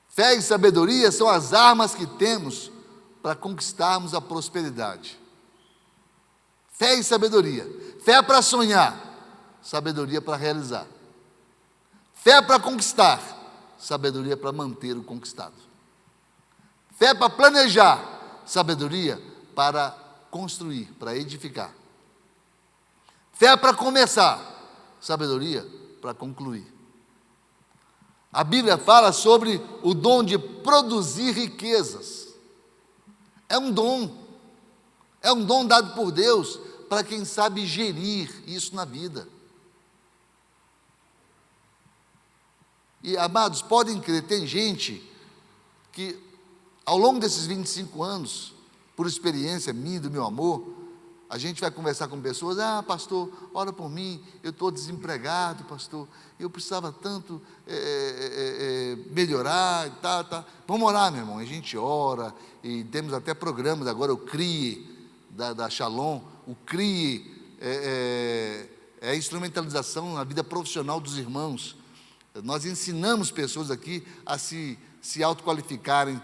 Fé e sabedoria são as armas que temos para conquistarmos a prosperidade. Fé e sabedoria. Fé para sonhar, sabedoria para realizar. Fé para conquistar, sabedoria para manter o conquistado. Fé para planejar, sabedoria para construir, para edificar. Fé para começar, sabedoria para concluir. A Bíblia fala sobre o dom de produzir riquezas. É um dom dado por Deus para quem sabe gerir isso na vida. E, amados, podem crer, tem gente que, ao longo desses 25 anos, por experiência minha e do meu amor, a gente vai conversar com pessoas, pastor, ora por mim, eu estou desempregado, pastor, eu precisava tanto melhorar, tá. Vamos orar, meu irmão, a gente ora, e temos até programas, agora o CRIE, da Shalom, o CRIE é a instrumentalização na vida profissional dos irmãos. Nós ensinamos pessoas aqui a se autoqualificarem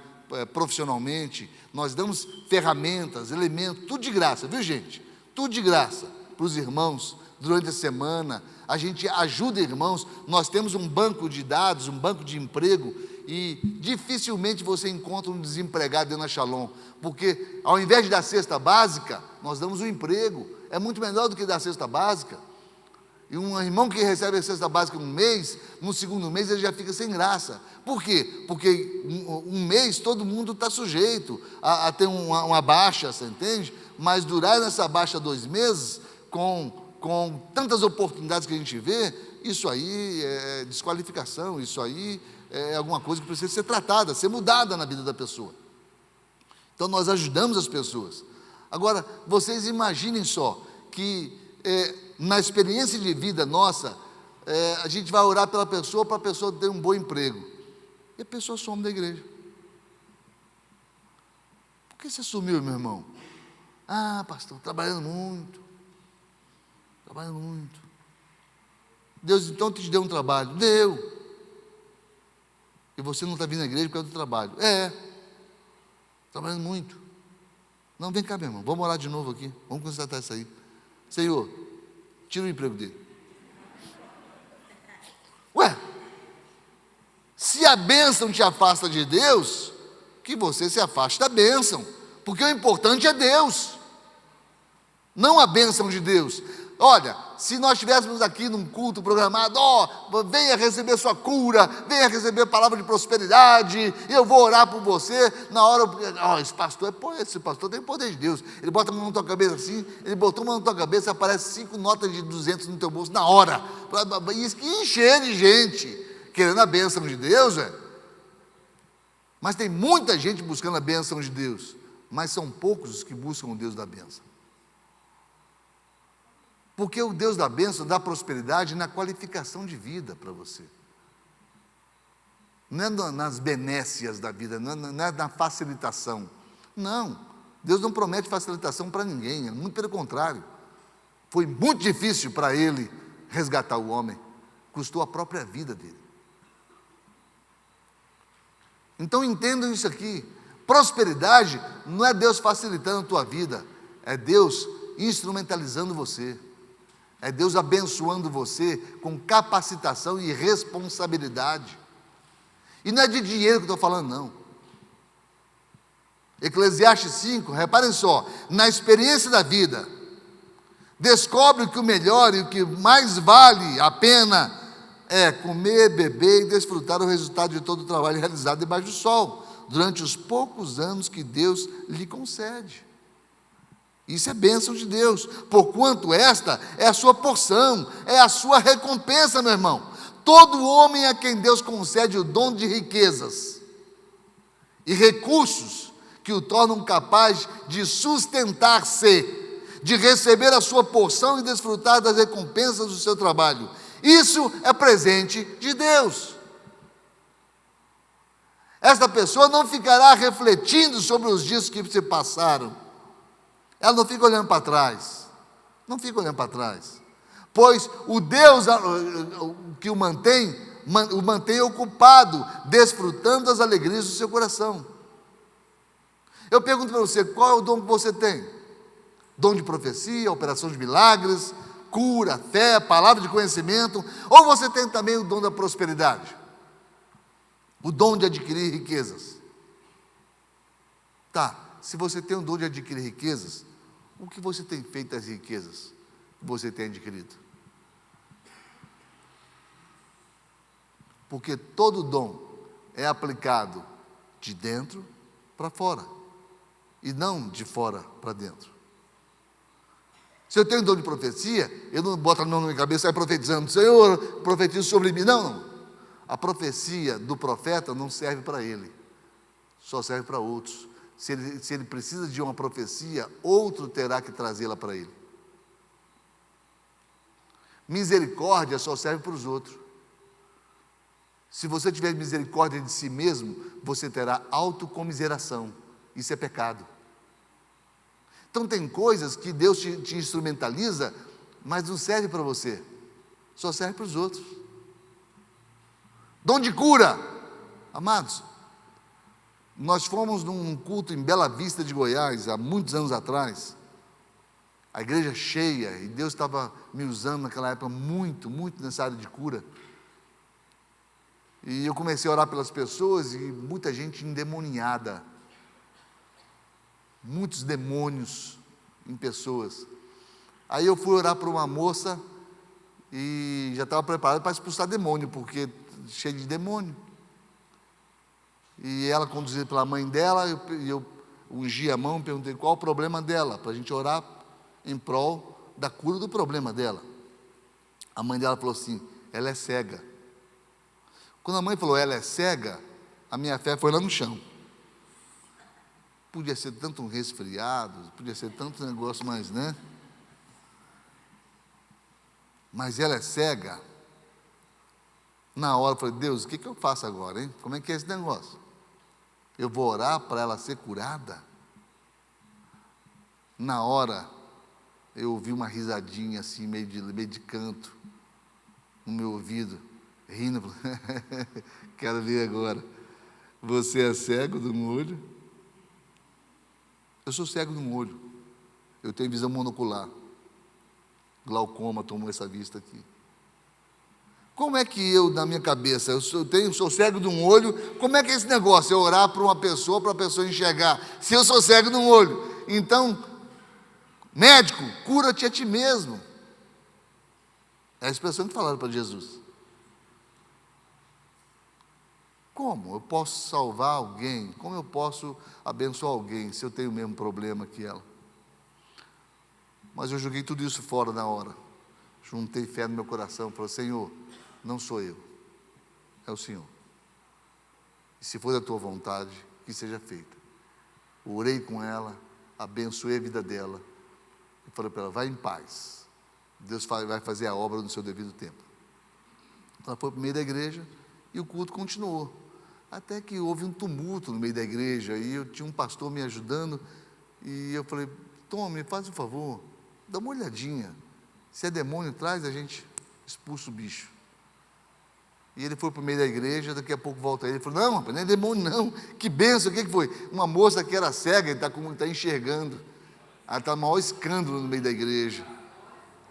profissionalmente, nós damos ferramentas, elementos, tudo de graça, viu, gente? Tudo de graça para os irmãos durante a semana. A gente ajuda irmãos, nós temos um banco de dados, um banco de emprego, e dificilmente você encontra um desempregado dentro da Shalom, porque ao invés de dar cesta básica, nós damos um emprego, é muito melhor do que dar cesta básica. E um irmão que recebe a cesta básica um mês, no segundo mês ele já fica sem graça. Por quê? Porque um mês todo mundo está sujeito a ter uma baixa, você entende? Mas durar nessa baixa 2 meses, com tantas oportunidades que a gente vê, isso aí é desqualificação, isso aí é alguma coisa que precisa ser tratada, ser mudada na vida da pessoa. Então nós ajudamos as pessoas. Agora, vocês imaginem só que na experiência de vida nossa, a gente vai orar pela pessoa para a pessoa ter um bom emprego. E a pessoa some da igreja. Por que você sumiu, meu irmão? Pastor, trabalhando muito. Deus então te deu um trabalho. Deu. E você não está vindo à igreja por causa do trabalho. Trabalhando muito. Não, vem cá, meu irmão, vamos orar de novo aqui. Vamos constatar isso aí. Senhor, tira o emprego dele. Se a bênção te afasta de Deus, que você se afaste da bênção, porque o importante é Deus, não a bênção de Deus. Olha, se nós estivéssemos aqui num culto programado, venha receber sua cura, venha receber palavra de prosperidade, eu vou orar por você, na hora, esse pastor tem poder de Deus, ele bota a mão na tua cabeça assim, ele botou a mão na tua cabeça, aparece 5 notas de 200 no teu bolso, na hora, e encher de gente, querendo a bênção de Deus, mas tem muita gente buscando a bênção de Deus, mas são poucos os que buscam o Deus da bênção. Porque o Deus da bênção dá prosperidade na qualificação de vida para você. Não é nas benécias da vida, não é na facilitação. Não, Deus não promete facilitação para ninguém, muito pelo contrário. Foi muito difícil para Ele resgatar o homem, custou a própria vida dele. Então entendam isso aqui, prosperidade não é Deus facilitando a tua vida, é Deus instrumentalizando você. É Deus abençoando você com capacitação e responsabilidade. E não é de dinheiro que eu estou falando, não. Eclesiastes 5, reparem só, na experiência da vida, descobre que o melhor e o que mais vale a pena é comer, beber e desfrutar o resultado de todo o trabalho realizado debaixo do sol, durante os poucos anos que Deus lhe concede. Isso é bênção de Deus, porquanto esta é a sua porção, é a sua recompensa, meu irmão. Todo homem a quem Deus concede o dom de riquezas e recursos que o tornam capaz de sustentar-se, de receber a sua porção e desfrutar das recompensas do seu trabalho. Isso é presente de Deus. Esta pessoa não ficará refletindo sobre os dias que se passaram. Ela não fica olhando para trás, pois o Deus que o mantém ocupado, desfrutando das alegrias do seu coração. Eu pergunto para você, qual é o dom que você tem? Dom de profecia, operação de milagres, cura, fé, palavra de conhecimento, ou você tem também o dom da prosperidade, o dom de adquirir riquezas. Tá, se você tem o dom de adquirir riquezas, o que você tem feito das riquezas que você tem adquirido? Porque todo dom é aplicado de dentro para fora, e não de fora para dentro. Se eu tenho dom de profecia, eu não boto a mão na minha cabeça e saio profetizando, Senhor, profetiza sobre mim. Não, não. A profecia do profeta não serve para ele, só serve para outros. Se ele precisa de uma profecia, outro terá que trazê-la para ele. Misericórdia só serve para os outros. Se você tiver misericórdia de si mesmo, você terá autocomiseração. Isso é pecado. Então tem coisas que Deus te instrumentaliza, mas não serve para você, só serve para os outros. Dom de cura. Amados, nós fomos num culto em Bela Vista de Goiás, há muitos anos atrás, a igreja cheia, e Deus estava me usando naquela época muito, muito nessa área de cura. E eu comecei a orar pelas pessoas, e muita gente endemoniada, muitos demônios em pessoas. Aí eu fui orar para uma moça, e já estava preparado para expulsar demônio, porque cheio de demônio. E ela conduzida pela mãe dela, eu ungi a mão, perguntei qual o problema dela, para a gente orar em prol da cura do problema dela. A mãe dela falou assim, ela é cega. Quando a mãe falou, ela é cega, a minha fé foi lá no chão. Podia ser tanto um resfriado, podia ser tanto negócio, mas, né? Mas ela é cega. Na hora eu falei, Deus, o que eu faço agora, hein? Como é que é esse negócio? Eu vou orar para ela ser curada? Na hora, eu ouvi uma risadinha assim, meio de canto, no meu ouvido, rindo. Quero ver agora. Você é cego de um olho? Eu sou cego de um olho. Eu tenho visão monocular. Glaucoma tomou essa vista aqui. Como é que eu, na minha cabeça, sou cego de um olho, como é que é esse negócio? Eu orar para uma pessoa, para a pessoa enxergar, se eu sou cego de um olho? Então, médico, cura-te a ti mesmo. É a expressão que falaram para Jesus. Como eu posso salvar alguém? Como eu posso abençoar alguém se eu tenho o mesmo problema que ela? Mas eu joguei tudo isso fora na hora. Juntei fé no meu coração, falei, Senhor, não sou eu, é o Senhor. E se for da tua vontade, que seja feita. Orei com ela, abençoei a vida dela. E falei para ela, vai em paz. Deus vai fazer a obra no seu devido tempo. Ela foi para o meio da igreja e o culto continuou. Até que houve um tumulto no meio da igreja, e eu tinha um pastor me ajudando, e eu falei, Tom, me faz um favor, dá uma olhadinha, se é demônio, traz, a gente expulsa o bicho. E ele foi para o meio da igreja, daqui a pouco volta ele, falou, não, rapaz, não é demônio não, que benção, o que foi? Uma moça que era cega, ele está enxergando, ela está no maior escândalo no meio da igreja.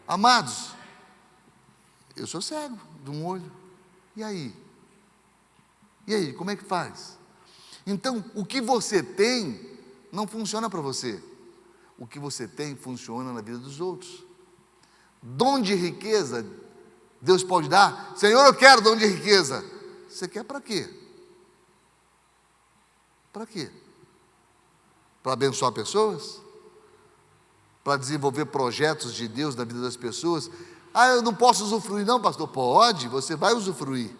Amados, eu sou cego de um olho, e aí? E aí, como é que faz? Então, o que você tem não funciona para você. O que você tem funciona na vida dos outros. Dom de riqueza, Deus pode dar? Senhor, eu quero dom de riqueza. Você quer para quê? Para quê? Para abençoar pessoas? Para desenvolver projetos de Deus na vida das pessoas? Ah, eu não posso usufruir não, pastor. Pode, você vai usufruir.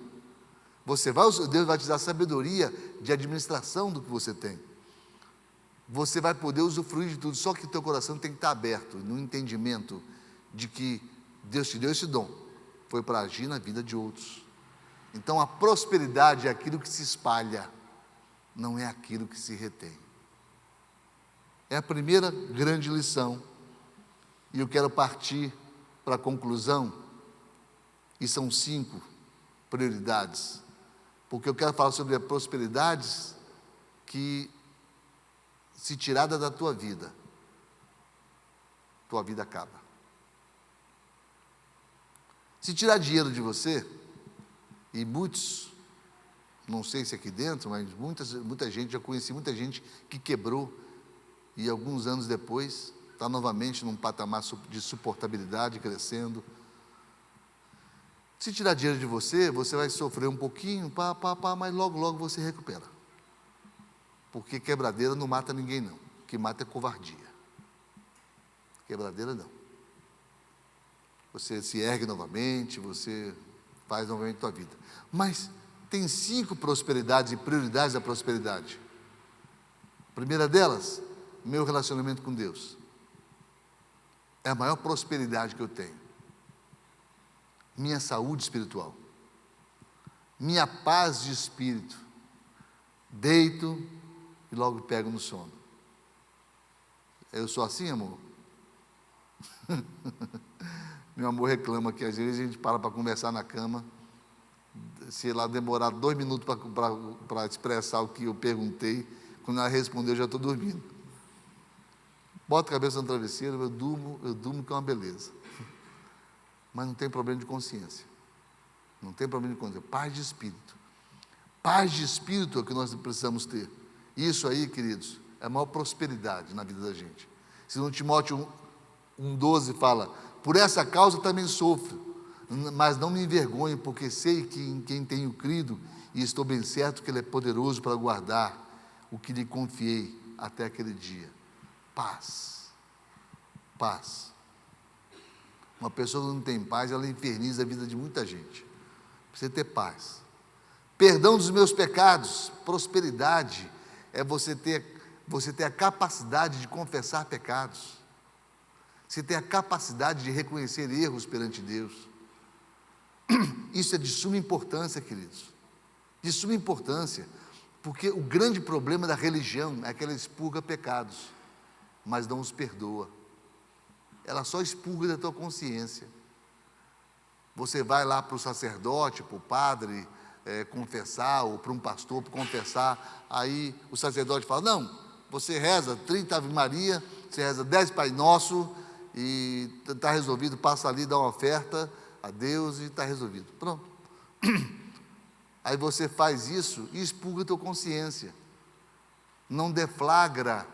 Deus vai te dar sabedoria de administração do que você tem. Você vai poder usufruir de tudo, só que o teu coração tem que estar aberto, no entendimento de que Deus te deu esse dom, foi para agir na vida de outros. Então a prosperidade é aquilo que se espalha, não é aquilo que se retém. É a primeira grande lição, e eu quero partir para a conclusão, e são 5 prioridades, porque eu quero falar sobre as prosperidades que, se tirada da tua vida acaba. Se tirar dinheiro de você, e muitos, não sei se aqui dentro, mas muita gente, já conheci muita gente que quebrou e alguns anos depois está novamente num patamar de suportabilidade, crescendo. Se tirar dinheiro de você, você vai sofrer um pouquinho, mas logo você recupera. Porque quebradeira não mata ninguém, não. O que mata é covardia. Quebradeira, não. Você se ergue novamente, você faz novamente a tua vida. Mas tem 5 prosperidades e prioridades da prosperidade. A primeira delas, meu relacionamento com Deus. É a maior prosperidade que eu tenho. Minha saúde espiritual. Minha paz de espírito. Deito e logo pego no sono. Eu sou assim, amor? Meu amor reclama que às vezes a gente para conversar na cama, se ela demorar 2 minutos para expressar o que eu perguntei, quando ela respondeu, eu já estou dormindo. Boto a cabeça no travesseiro, eu durmo que é uma beleza. Mas não tem problema de consciência. Não tem problema de consciência. Paz de espírito. Paz de espírito é o que nós precisamos ter. Isso aí, queridos, é a maior prosperidade na vida da gente. Se no Timóteo 1,12 fala, por essa causa também sofro, mas não me envergonho, porque sei que em quem tenho crido, e estou bem certo que Ele é poderoso para guardar o que lhe confiei até aquele dia. Paz. Paz. Uma pessoa que não tem paz, ela inferniza a vida de muita gente. Precisa ter paz. Perdão dos meus pecados. Prosperidade é você ter a capacidade de confessar pecados. Você ter a capacidade de reconhecer erros perante Deus. Isso é de suma importância, queridos. De suma importância. Porque o grande problema da religião é que ela expurga pecados, mas não os perdoa. Ela só expurga da tua consciência. Você vai lá para o sacerdote, para o padre, confessar, ou para um pastor confessar, aí o sacerdote fala, não, você reza 30 Ave Maria, você reza 10 Pai Nosso, e está resolvido, passa ali, dá uma oferta a Deus e está resolvido. Pronto. Aí você faz isso e expurga a tua consciência. Não deflagra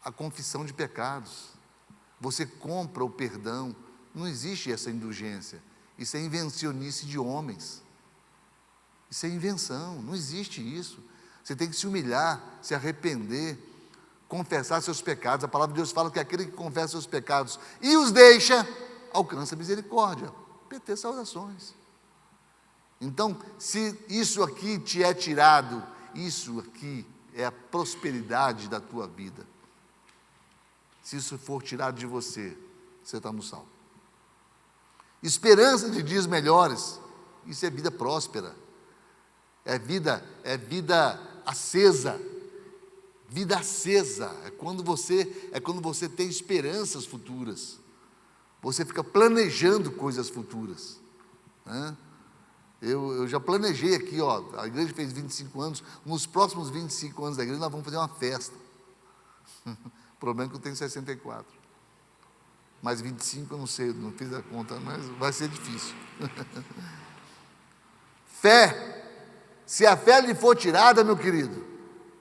a confissão de pecados. Você compra o perdão. Não existe essa indulgência. Isso é invencionice de homens. Isso é invenção, não existe isso. Você tem que se humilhar, se arrepender, confessar seus pecados. A palavra de Deus fala que aquele que confessa seus pecados e os deixa, alcança a misericórdia. PT saudações. Então, se isso aqui te é tirado, isso aqui é a prosperidade da tua vida. Se isso for tirado de você, você está no salvo. Esperança de dias melhores, isso é vida próspera. É vida acesa. Vida acesa é quando você tem esperanças futuras. Você fica planejando coisas futuras, né? Eu já planejei aqui, a igreja fez 25 anos, nos próximos 25 anos da igreja nós vamos fazer uma festa. O problema é que eu tenho 64. Mas 25 eu não sei, não fiz a conta, mas vai ser difícil. Fé. Se a fé lhe for tirada, meu querido,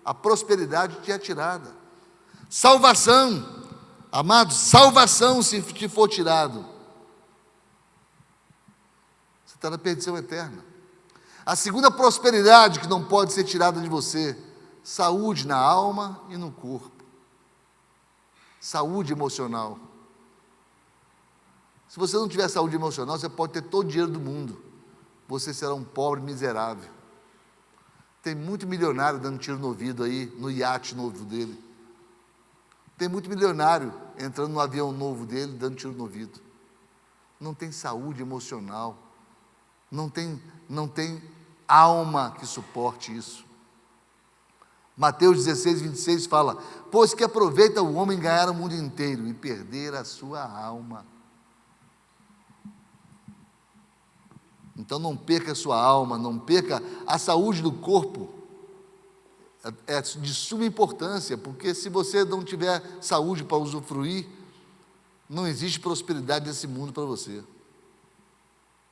a prosperidade te é tirada. Salvação, amados, salvação se te for tirado, você está na perdição eterna. A segunda prosperidade que não pode ser tirada de você, saúde na alma e no corpo. Saúde emocional. Se você não tiver saúde emocional, você pode ter todo o dinheiro do mundo, você será um pobre miserável. Tem muito milionário dando tiro no ouvido aí, no iate novo dele. Tem muito milionário entrando no avião novo dele, dando tiro no ouvido. Não tem saúde emocional. Não tem alma que suporte isso. Mateus 16, 26 fala, pois que aproveita o homem ganhar o mundo inteiro e perder a sua alma. Então não perca a sua alma, não perca a saúde do corpo. É de suma importância, porque se você não tiver saúde para usufruir, não existe prosperidade desse mundo para você.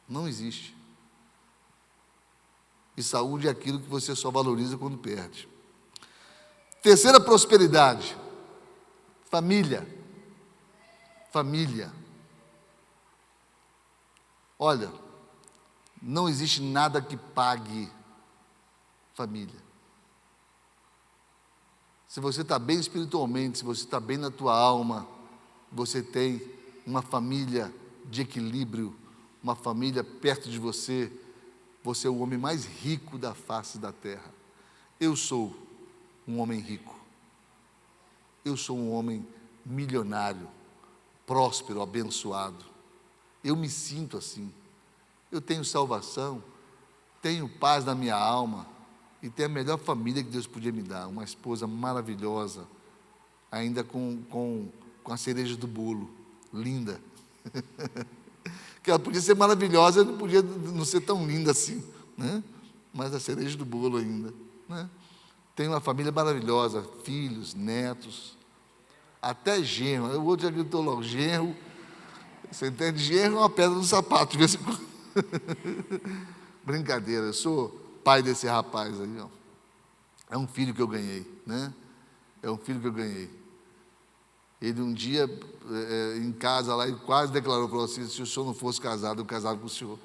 Não existe. E saúde é aquilo que você só valoriza quando perde. Terceira prosperidade, família. Família. Olha, não existe nada que pague família. Se você está bem espiritualmente, se você está bem na tua alma, você tem uma família de equilíbrio, uma família perto de você, você é o homem mais rico da face da terra. Eu sou um homem rico. Eu sou um homem milionário, próspero, abençoado. Eu me sinto assim. Eu tenho salvação, tenho paz na minha alma e tenho a melhor família que Deus podia me dar. Uma esposa maravilhosa, ainda com a cereja do bolo, linda. Que ela podia ser maravilhosa, não podia não ser tão linda assim, né? Mas a cereja do bolo ainda, né? Tenho uma família maravilhosa, filhos, netos, até genro. O outro já gritou logo, genro. Você entende? Genro é uma pedra no sapato, de vez em quando. Brincadeira, eu sou pai desse rapaz aí, ó. É um filho que eu ganhei, né? É um filho que eu ganhei. Ele um dia, em casa lá, ele quase declarou, falou assim, se o senhor não fosse casado, eu casava com o senhor.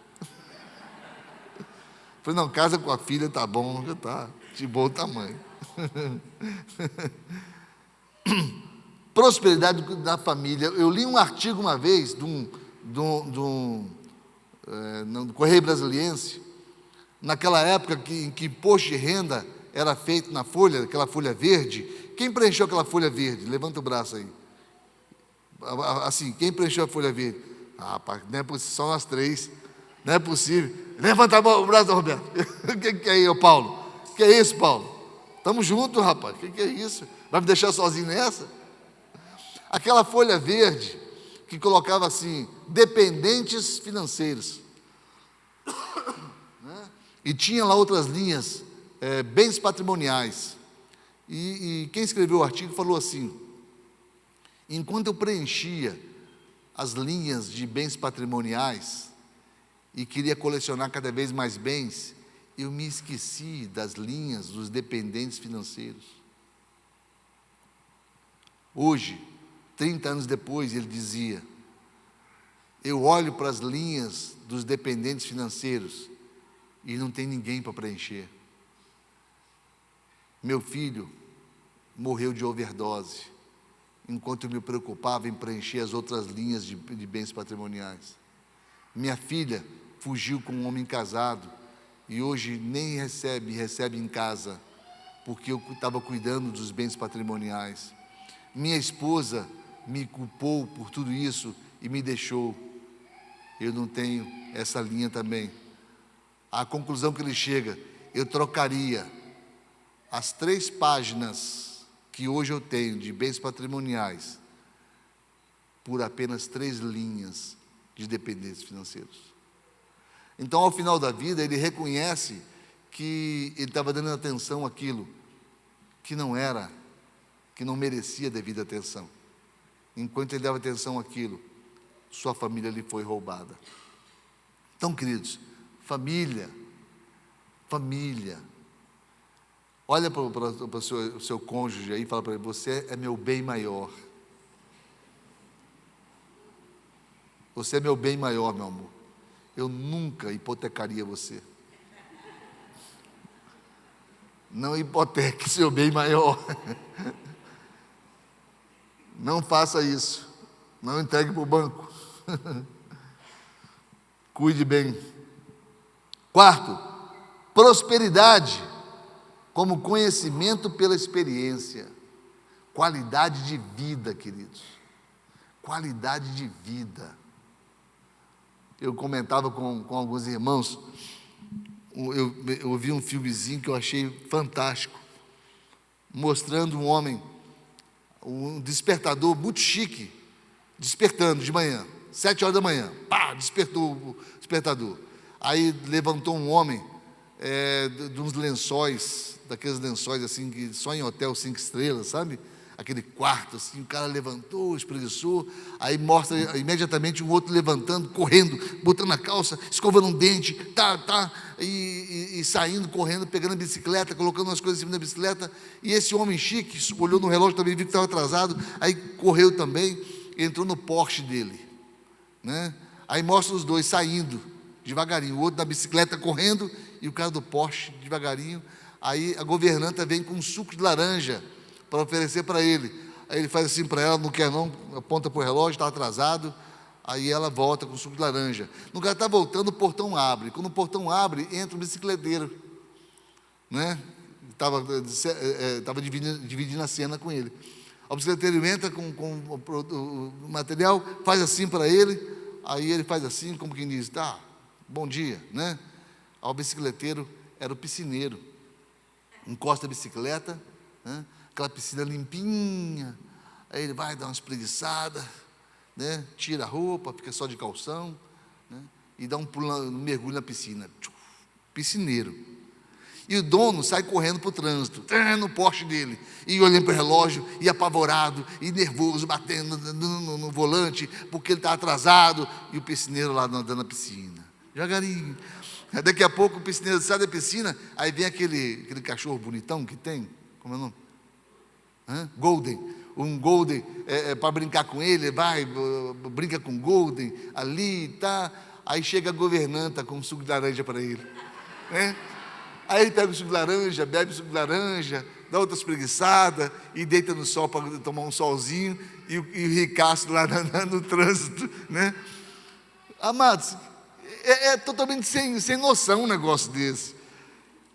Falei, não, casa com a filha, tá bom, já tá de bom tamanho. Prosperidade da família. Eu li um artigo uma vez do Correio Brasiliense, naquela época em que imposto de renda era feito na folha, aquela folha verde. Quem preencheu aquela folha verde? Levanta o braço aí. Assim, quem preencheu a folha verde? Ah, rapaz, não é possível, só nós três. Não é possível. Levanta o braço, Roberto. O que é isso, Paulo? O que é isso, Paulo? Estamos juntos, rapaz. O que é isso? Vai me deixar sozinho nessa? Aquela folha verde que colocava assim, dependentes financeiros. Né? E tinha lá outras linhas, bens patrimoniais. E quem escreveu o artigo falou assim, enquanto eu preenchia as linhas de bens patrimoniais e queria colecionar cada vez mais bens, eu me esqueci das linhas dos dependentes financeiros. Hoje, 30 anos depois, ele dizia, eu olho para as linhas dos dependentes financeiros e não tem ninguém para preencher. Meu filho morreu de overdose, enquanto eu me preocupava em preencher as outras linhas de bens patrimoniais. Minha filha fugiu com um homem casado e hoje nem recebe em casa, porque eu estava cuidando dos bens patrimoniais. Minha esposa me culpou por tudo isso e me deixou. Eu não tenho essa linha também. A conclusão que ele chega, eu trocaria as 3 páginas que hoje eu tenho de bens patrimoniais por apenas 3 linhas de dependentes financeiros. Então, ao final da vida, ele reconhece que ele estava dando atenção àquilo que não era, que não merecia devida atenção. Enquanto ele dava atenção àquilo, sua família lhe foi roubada. Então, queridos, família. Olha para o seu cônjuge aí e fala para ele, você é meu bem maior. Você é meu bem maior, meu amor. Eu nunca hipotecaria você. Não hipoteque seu bem maior. Não faça isso. Não entregue para o banco. Cuide bem. 4, prosperidade como conhecimento pela experiência. Qualidade de vida, queridos. Qualidade de vida. Eu comentava com alguns irmãos, eu vi um filmezinho que eu achei fantástico, mostrando um homem, um despertador muito chique, despertando de manhã, 7 horas da manhã, pá, despertou o despertador. Aí levantou um homem de uns lençóis, daqueles lençóis assim, que só em hotel 5 estrelas, sabe? aquele quarto, assim, o cara levantou, espreguiçou, aí mostra imediatamente um outro levantando, correndo, botando a calça, escovando um dente, e saindo, correndo, pegando a bicicleta, colocando as coisas em cima da bicicleta, e esse homem chique olhou no relógio também, viu que estava atrasado, aí correu também, entrou no Porsche dele, né? Aí mostra os dois saindo, devagarinho, o outro da bicicleta correndo, e o cara do Porsche devagarinho. Aí a governanta vem com um suco de laranja para oferecer para ele. Aí ele faz assim para ela, não quer não, aponta para o relógio, está atrasado. Aí ela volta com o suco de laranja. No cara está voltando, o portão abre. Quando o portão abre, entra o bicicleteiro, né? Estava dividindo a cena com ele. O bicicleteiro entra com o material, faz assim para ele. Aí ele faz assim, como quem diz, tá, bom dia, né? Aí o bicicleteiro era o piscineiro. Encosta a bicicleta, né? Aquela piscina limpinha, aí ele vai dar uma espreguiçada, né? Tira a roupa, fica só de calção, né? E dá um mergulho na piscina. Piscineiro. E o dono sai correndo para o trânsito, no Porsche dele, e olhando para o relógio, e apavorado, e nervoso, batendo no volante, porque ele está atrasado, e o piscineiro lá nadando na piscina, devagarinho. Daqui a pouco o piscineiro sai da piscina, aí vem aquele cachorro bonitão que tem, como é o nome? Golden, um Golden, para brincar com ele, vai, brinca com Golden, ali, tá, aí chega a governanta com um suco de laranja para ele, né? Aí ele pega o suco de laranja, bebe o suco de laranja, dá outra espreguiçada e deita no sol para tomar um solzinho, e o ricaço lá no trânsito, né? Amados, é totalmente sem noção um negócio desse.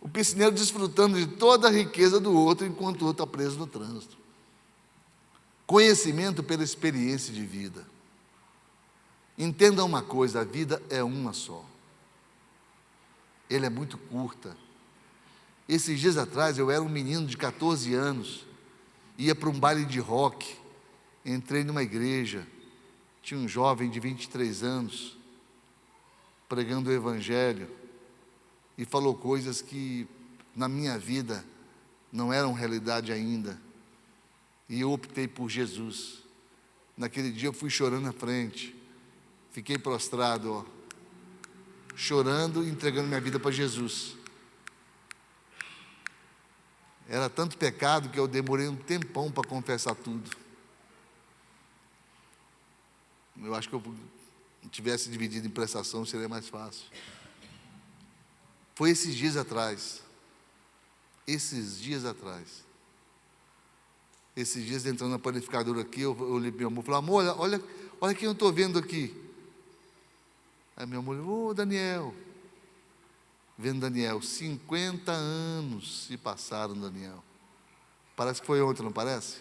O piscineiro desfrutando de toda a riqueza do outro, enquanto o outro está preso no trânsito. Conhecimento pela experiência de vida. Entenda uma coisa, a vida é uma só. Ela é muito curta. Esses dias atrás, eu era um menino de 14 anos, ia para um baile de rock, entrei numa igreja, tinha um jovem de 23 anos, pregando o Evangelho, e falou coisas que na minha vida não eram realidade ainda, e eu optei por Jesus. Naquele dia eu fui chorando na frente, fiquei prostrado, chorando e entregando minha vida para Jesus. Era tanto pecado que eu demorei um tempão para confessar tudo. Eu acho que eu tivesse dividido em prestação seria mais fácil. Foi esses dias atrás. Esses dias entrando na panificadora aqui, eu olhei para meu amor e falei, amor, olha quem eu estou vendo aqui. Aí meu amor, ô Daniel. Vendo Daniel, 50 anos se passaram, Daniel. Parece que foi ontem, não parece?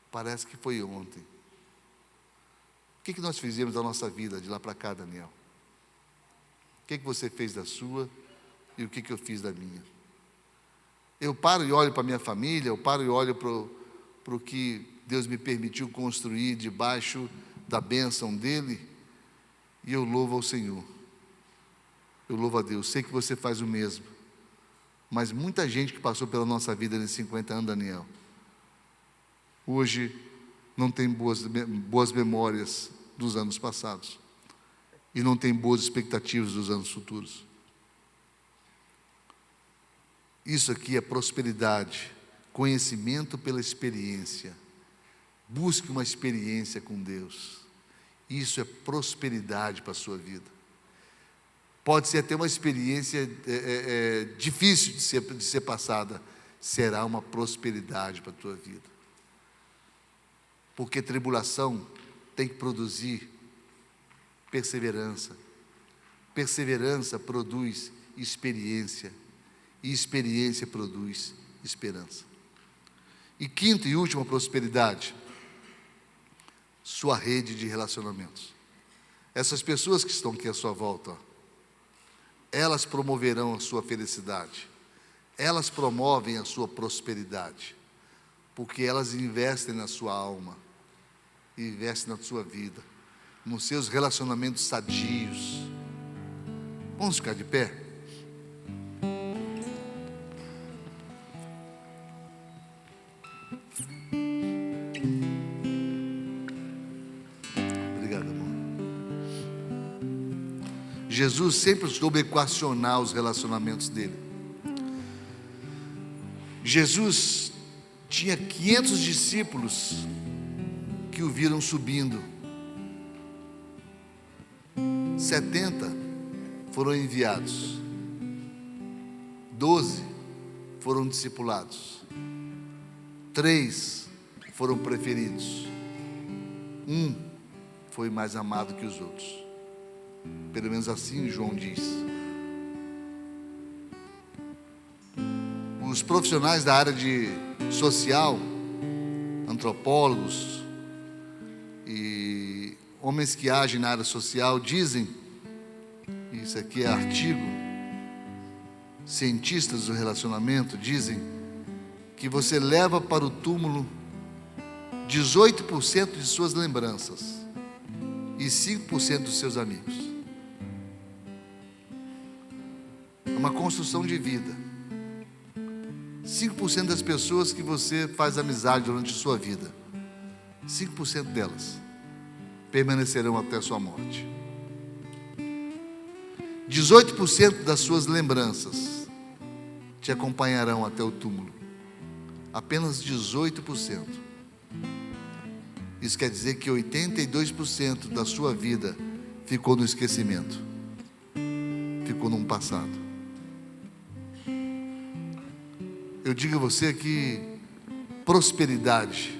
Parece que foi ontem. O que nós fizemos da nossa vida de lá para cá, Daniel? O que você fez da sua e o que eu fiz da minha? Eu paro e olho para a minha família, eu paro e olho para o que Deus me permitiu construir debaixo da bênção dEle, e eu louvo ao Senhor. Eu louvo a Deus, sei que você faz o mesmo. Mas muita gente que passou pela nossa vida nesses 50 anos, Daniel, hoje não tem boas memórias dos anos passados. E não tem boas expectativas dos anos futuros. Isso aqui é prosperidade, conhecimento pela experiência. Busque uma experiência com Deus. Isso é prosperidade para a sua vida. Pode ser até uma experiência difícil de ser passada, será uma prosperidade para a tua vida. Porque tribulação tem que produzir perseverança. Perseverança produz experiência, e experiência produz esperança. E quinta e última prosperidade, sua rede de relacionamentos. Essas pessoas que estão aqui à sua volta, elas promoverão a sua felicidade, elas promovem a sua prosperidade, porque elas investem na sua alma, investem na sua vida, nos seus relacionamentos sadios. Vamos ficar de pé? Jesus sempre soube equacionar os relacionamentos dele. Jesus tinha 500 discípulos que o viram subindo. 70 foram enviados. 12 foram discipulados. 3 foram preferidos. 1 foi mais amado que os outros. Pelo menos assim João diz. Os profissionais da área de social, antropólogos e homens que agem na área social dizem, isso aqui é artigo, cientistas do relacionamento dizem que você leva para o túmulo 18% de suas lembranças e 5% dos seus amigos. É uma construção de vida. 5% das pessoas que você faz amizade durante a sua vida, 5% delas permanecerão até a sua morte. 18% das suas lembranças te acompanharão até o túmulo. Apenas 18%. Isso quer dizer que 82% da sua vida ficou no esquecimento, ficou no passado. Eu digo a você que prosperidade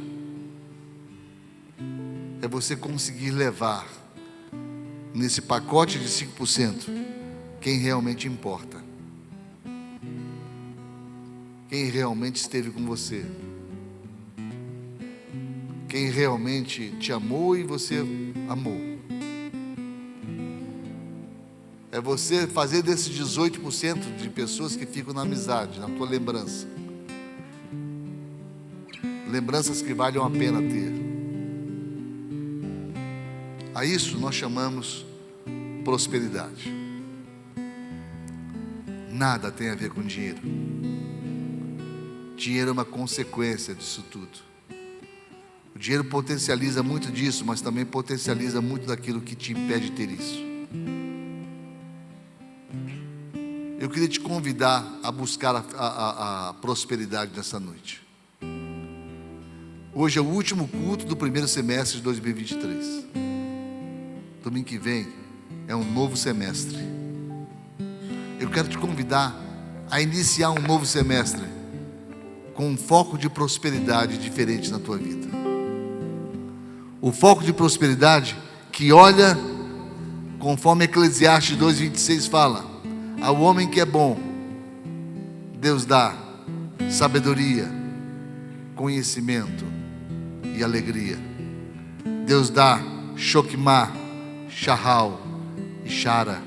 é você conseguir levar nesse pacote de 5% quem realmente importa, quem realmente esteve com você, quem realmente te amou e você amou. É você fazer desses 18% de pessoas que ficam na amizade, na tua lembrança, lembranças que valham a pena ter. A isso nós chamamos prosperidade. Nada tem a ver com dinheiro. Dinheiro é uma consequência disso tudo. O dinheiro potencializa muito disso, mas também potencializa muito daquilo que te impede de ter isso. Eu queria te convidar a buscar a prosperidade nessa noite. Hoje é o último culto do primeiro semestre de 2023. Domingo que vem é um novo semestre. Eu quero te convidar a iniciar um novo semestre com um foco de prosperidade diferente na tua vida. O foco de prosperidade que olha, conforme Eclesiastes 2:26 fala, ao homem que é bom, Deus dá sabedoria, conhecimento e alegria. Deus dá Shokmah, Shahal e Shara.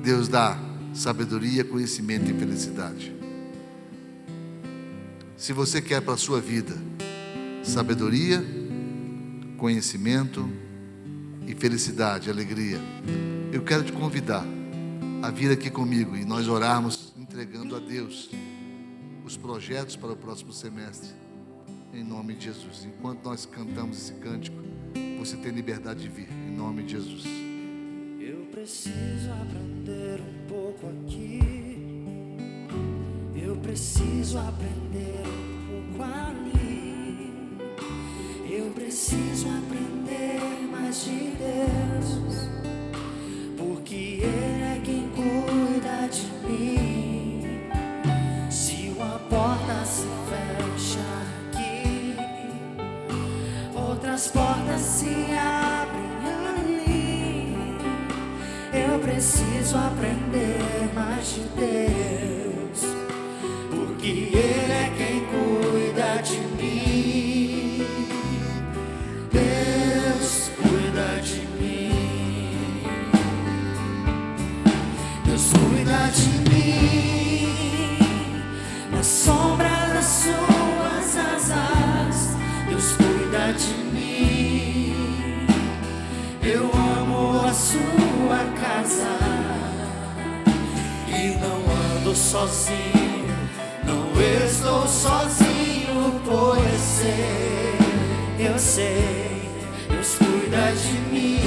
Deus dá sabedoria, conhecimento e felicidade. Se você quer para a sua vida sabedoria, conhecimento e felicidade, alegria, eu quero te convidar a vir aqui comigo e nós orarmos entregando a Deus os projetos para o próximo semestre, em nome de Jesus. Enquanto nós cantamos esse cântico, você tem liberdade de vir, em nome de Jesus. Eu preciso aprender um pouco aqui, eu preciso aprender um pouco ali, eu preciso aprender mais de Deus, porque Ele é quem cuida de mim. Se uma porta se fecha aqui, outras portas se abrem ali. Eu preciso aprender mais de Deus, porque Ele é quem cuida de mim. Deus cuida de mim. Deus cuida de mim, na sombra das suas asas. Deus cuida de mim. Eu amo a sua casa e não ando sozinho, não estou sozinho, pois eu sei, Deus cuida de mim.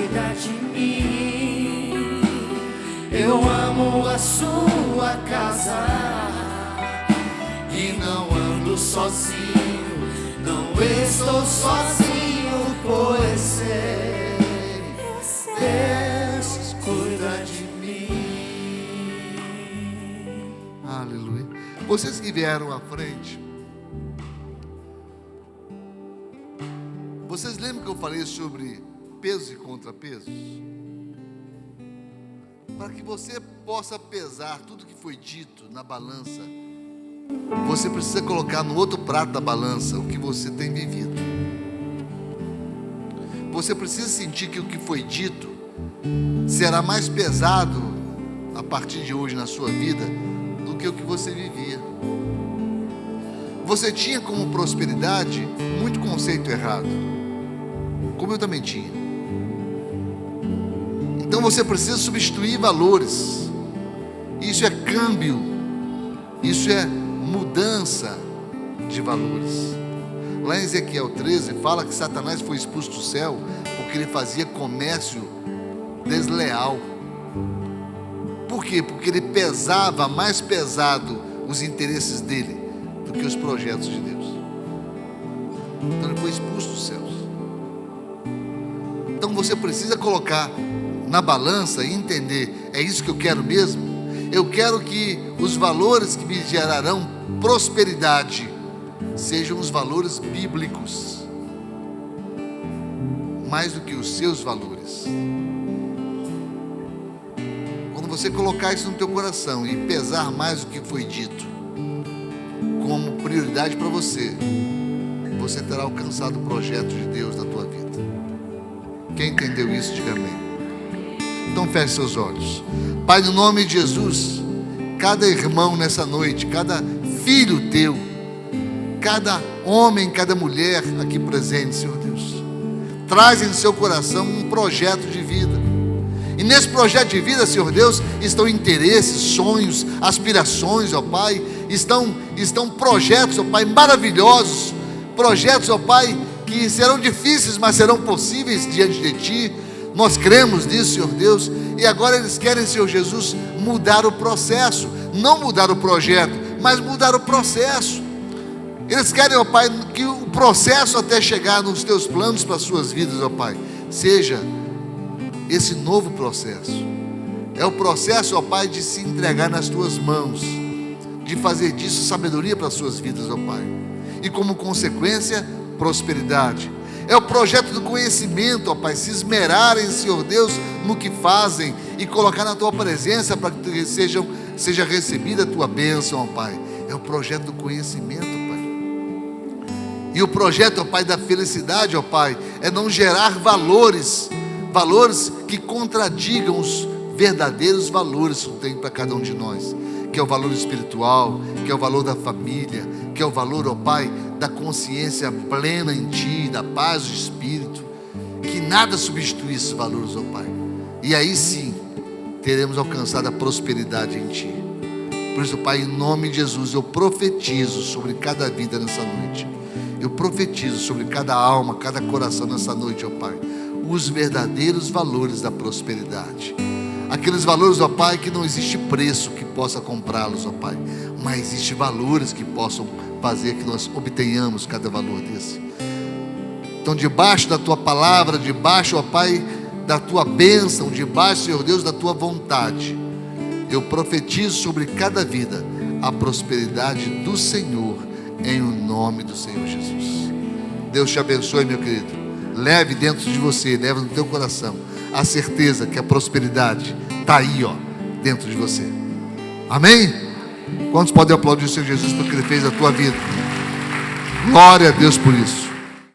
cuida de mim. Eu amo a sua casa e não ando sozinho, não estou sozinho, pois sei, Deus cuida de mim. Aleluia. Vocês que vieram à frente, vocês lembram que eu falei sobre pesos e contrapesos? Para que você possa pesar tudo que foi dito na balança, você precisa colocar no outro prato da balança o que você tem vivido. Você precisa sentir que o que foi dito será mais pesado a partir de hoje na sua vida do que o que você vivia. Você tinha como prosperidade muito conceito errado, como eu também tinha. Então você precisa substituir valores. Isso é câmbio, isso é mudança de valores. Lá em Ezequiel 13 fala que Satanás foi expulso do céu porque ele fazia comércio desleal. Por quê? Porque ele pesava mais pesado os interesses dele do que os projetos de Deus. Então ele foi expulso dos céus. Então você precisa colocar na balança e entender: é isso que eu quero mesmo? Eu quero que os valores que me gerarão prosperidade sejam os valores bíblicos, mais do que os seus valores. Quando você colocar isso no teu coração e pesar mais do que foi dito como prioridade para você, você terá alcançado o projeto de Deus na tua vida. Quem entendeu isso, diga amém. Então feche seus olhos. Pai, no nome de Jesus, cada irmão nessa noite, cada filho teu, cada homem, cada mulher aqui presente, Senhor Deus, traz em seu coração um projeto de vida. E nesse projeto de vida, Senhor Deus, estão interesses, sonhos, aspirações, ó Pai, estão projetos, ó Pai, maravilhosos, projetos, ó Pai, que serão difíceis, mas serão possíveis diante de Ti. Nós cremos nisso, Senhor Deus, e agora eles querem, Senhor Jesus, mudar o processo, não mudar o projeto, mas mudar o processo. Eles querem, ó Pai, que o processo até chegar nos Teus planos para as suas vidas, ó Pai, seja esse novo processo. É o processo, ó Pai, de se entregar nas Tuas mãos, de fazer disso sabedoria para as suas vidas, ó Pai, e como consequência, prosperidade. É o projeto do conhecimento, ó Pai, se esmerarem, Senhor Deus, no que fazem e colocar na Tua presença para que seja recebida a Tua bênção, ó Pai. É o projeto do conhecimento, Pai. E o projeto, ó Pai, da felicidade, ó Pai, é não gerar valores que contradigam os verdadeiros valores que tem para cada um de nós, que é o valor espiritual, que é o valor da família, que é o valor, ó Pai, da consciência plena em Ti, da paz do Espírito, que nada substitui esses valores, ó Pai. E aí sim, teremos alcançado a prosperidade em Ti. Por isso, Pai, em nome de Jesus, eu profetizo sobre cada vida nessa noite. Eu profetizo sobre cada alma, cada coração nessa noite, ó Pai, os verdadeiros valores da prosperidade. Aqueles valores, ó Pai, que não existe preço que possa comprá-los, ó Pai, mas existem valores que possam fazer que nós obtenhamos cada valor desse. Então, debaixo da Tua palavra, debaixo, ó Pai, da Tua bênção, debaixo, Senhor Deus, da Tua vontade, eu profetizo sobre cada vida a prosperidade do Senhor, em o nome do Senhor Jesus. Deus te abençoe, meu querido. Leve dentro de você, leve no teu coração a certeza que a prosperidade está aí, ó, dentro de você. Amém? Quantos podem aplaudir o Senhor Jesus porque Ele fez a tua vida? Glória a Deus por isso.